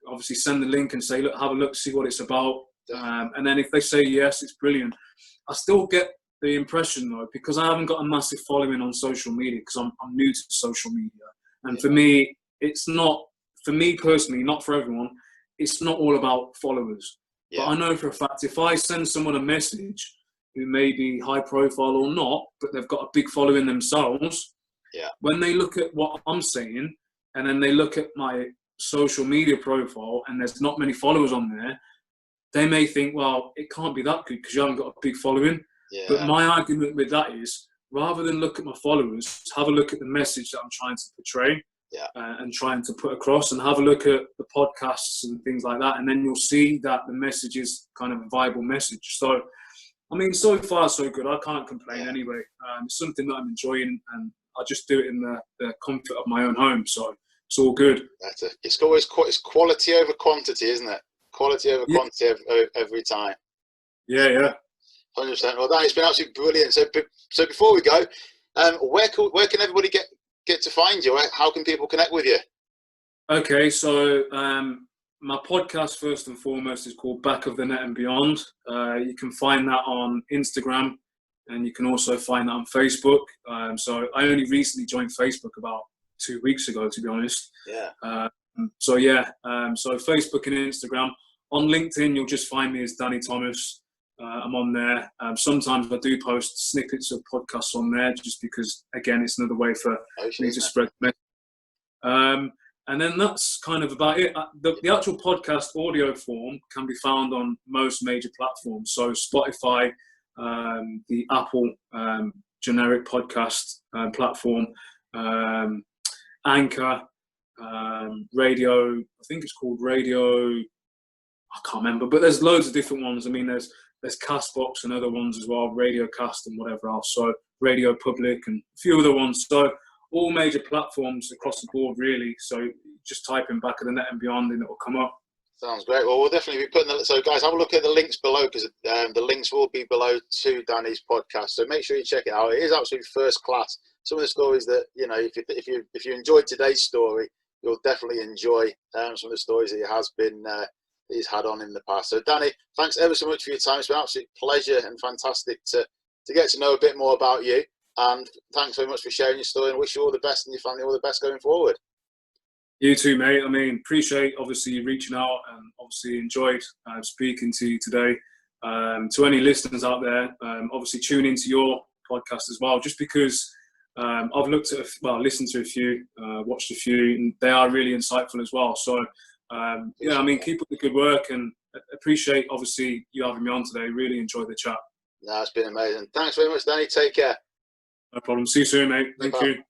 Speaker 2: obviously send the link and say, look, have a look, see what it's about. And then if they say yes, it's brilliant. I still get the impression, though, because I haven't got a massive following on social media, because I'm new to social media. And for me, it's not, for me personally, not for everyone, it's not all about followers. But I know for a fact, if I send someone a message who may be high profile or not, but they've got a big following themselves, when they look at what I'm saying, and then they look at my social media profile and there's not many followers on there, they may think, well, it can't be that good because you haven't got a big following. But my argument with that is, rather than look at my followers, have a look at the message that I'm trying to portray and trying to put across, and have a look at the podcasts and things like that. And then you'll see that the message is kind of a viable message. So, I mean, so far, so good. I can't complain anyway. It's something that I'm enjoying, and I just do it in the comfort of my own home. So it's all good.
Speaker 1: It's always it's quality over quantity, isn't it? Quality over quantity every time.
Speaker 2: Yeah.
Speaker 1: 100%. Well, Dan, it's been absolutely brilliant. So before we go, where can everybody get to find you? How can people connect with you?
Speaker 2: Okay, so my podcast, first and foremost, is called Back of the Net and Beyond. You can find that on Instagram, and you can also find that on Facebook. So I only recently joined Facebook about 2 weeks ago, to be honest. So Facebook and Instagram. On LinkedIn, you'll just find me as Danny Thomas. I'm on there. Sometimes I do post snippets of podcasts on there, just because, again, it's another way for me to spread the message. And then that's kind of about it. The actual podcast audio form can be found on most major platforms. So Spotify, the Apple generic podcast platform, Anchor, Radio, I think it's called Radio, I can't remember, but there's loads of different ones. I mean, there's Castbox and other ones as well, Radio Cast and whatever else. So Radio Public and a few other ones. So all major platforms across the board, really. So just type in Back of the Net and Beyond, and it will come up.
Speaker 1: Sounds great. Well, we'll definitely be putting so guys, have a look at the links below, because the links will be below to Danny's podcast. So make sure you check it out. It is absolutely first class. Some of the stories that, if you enjoyed today's story, you'll definitely enjoy some of the stories that he's had on in the past. So Danny, thanks ever so much for your time. It's been an absolute pleasure and fantastic to get to know a bit more about you. And thanks very much for sharing your story, and wish you all the best and your family all the best going forward.
Speaker 2: You too, mate. I mean, appreciate obviously you reaching out, and obviously enjoyed speaking to you today. To any listeners out there, obviously tune into your podcast as well, just because I've listened to a few, watched a few, and they are really insightful as well. So, yeah, I mean, keep up the good work, and appreciate obviously you having me on today. Really enjoyed the chat.
Speaker 1: No, it's been amazing. Thanks very much, Danny. Take care.
Speaker 2: No problem. See you soon, mate. Thank you.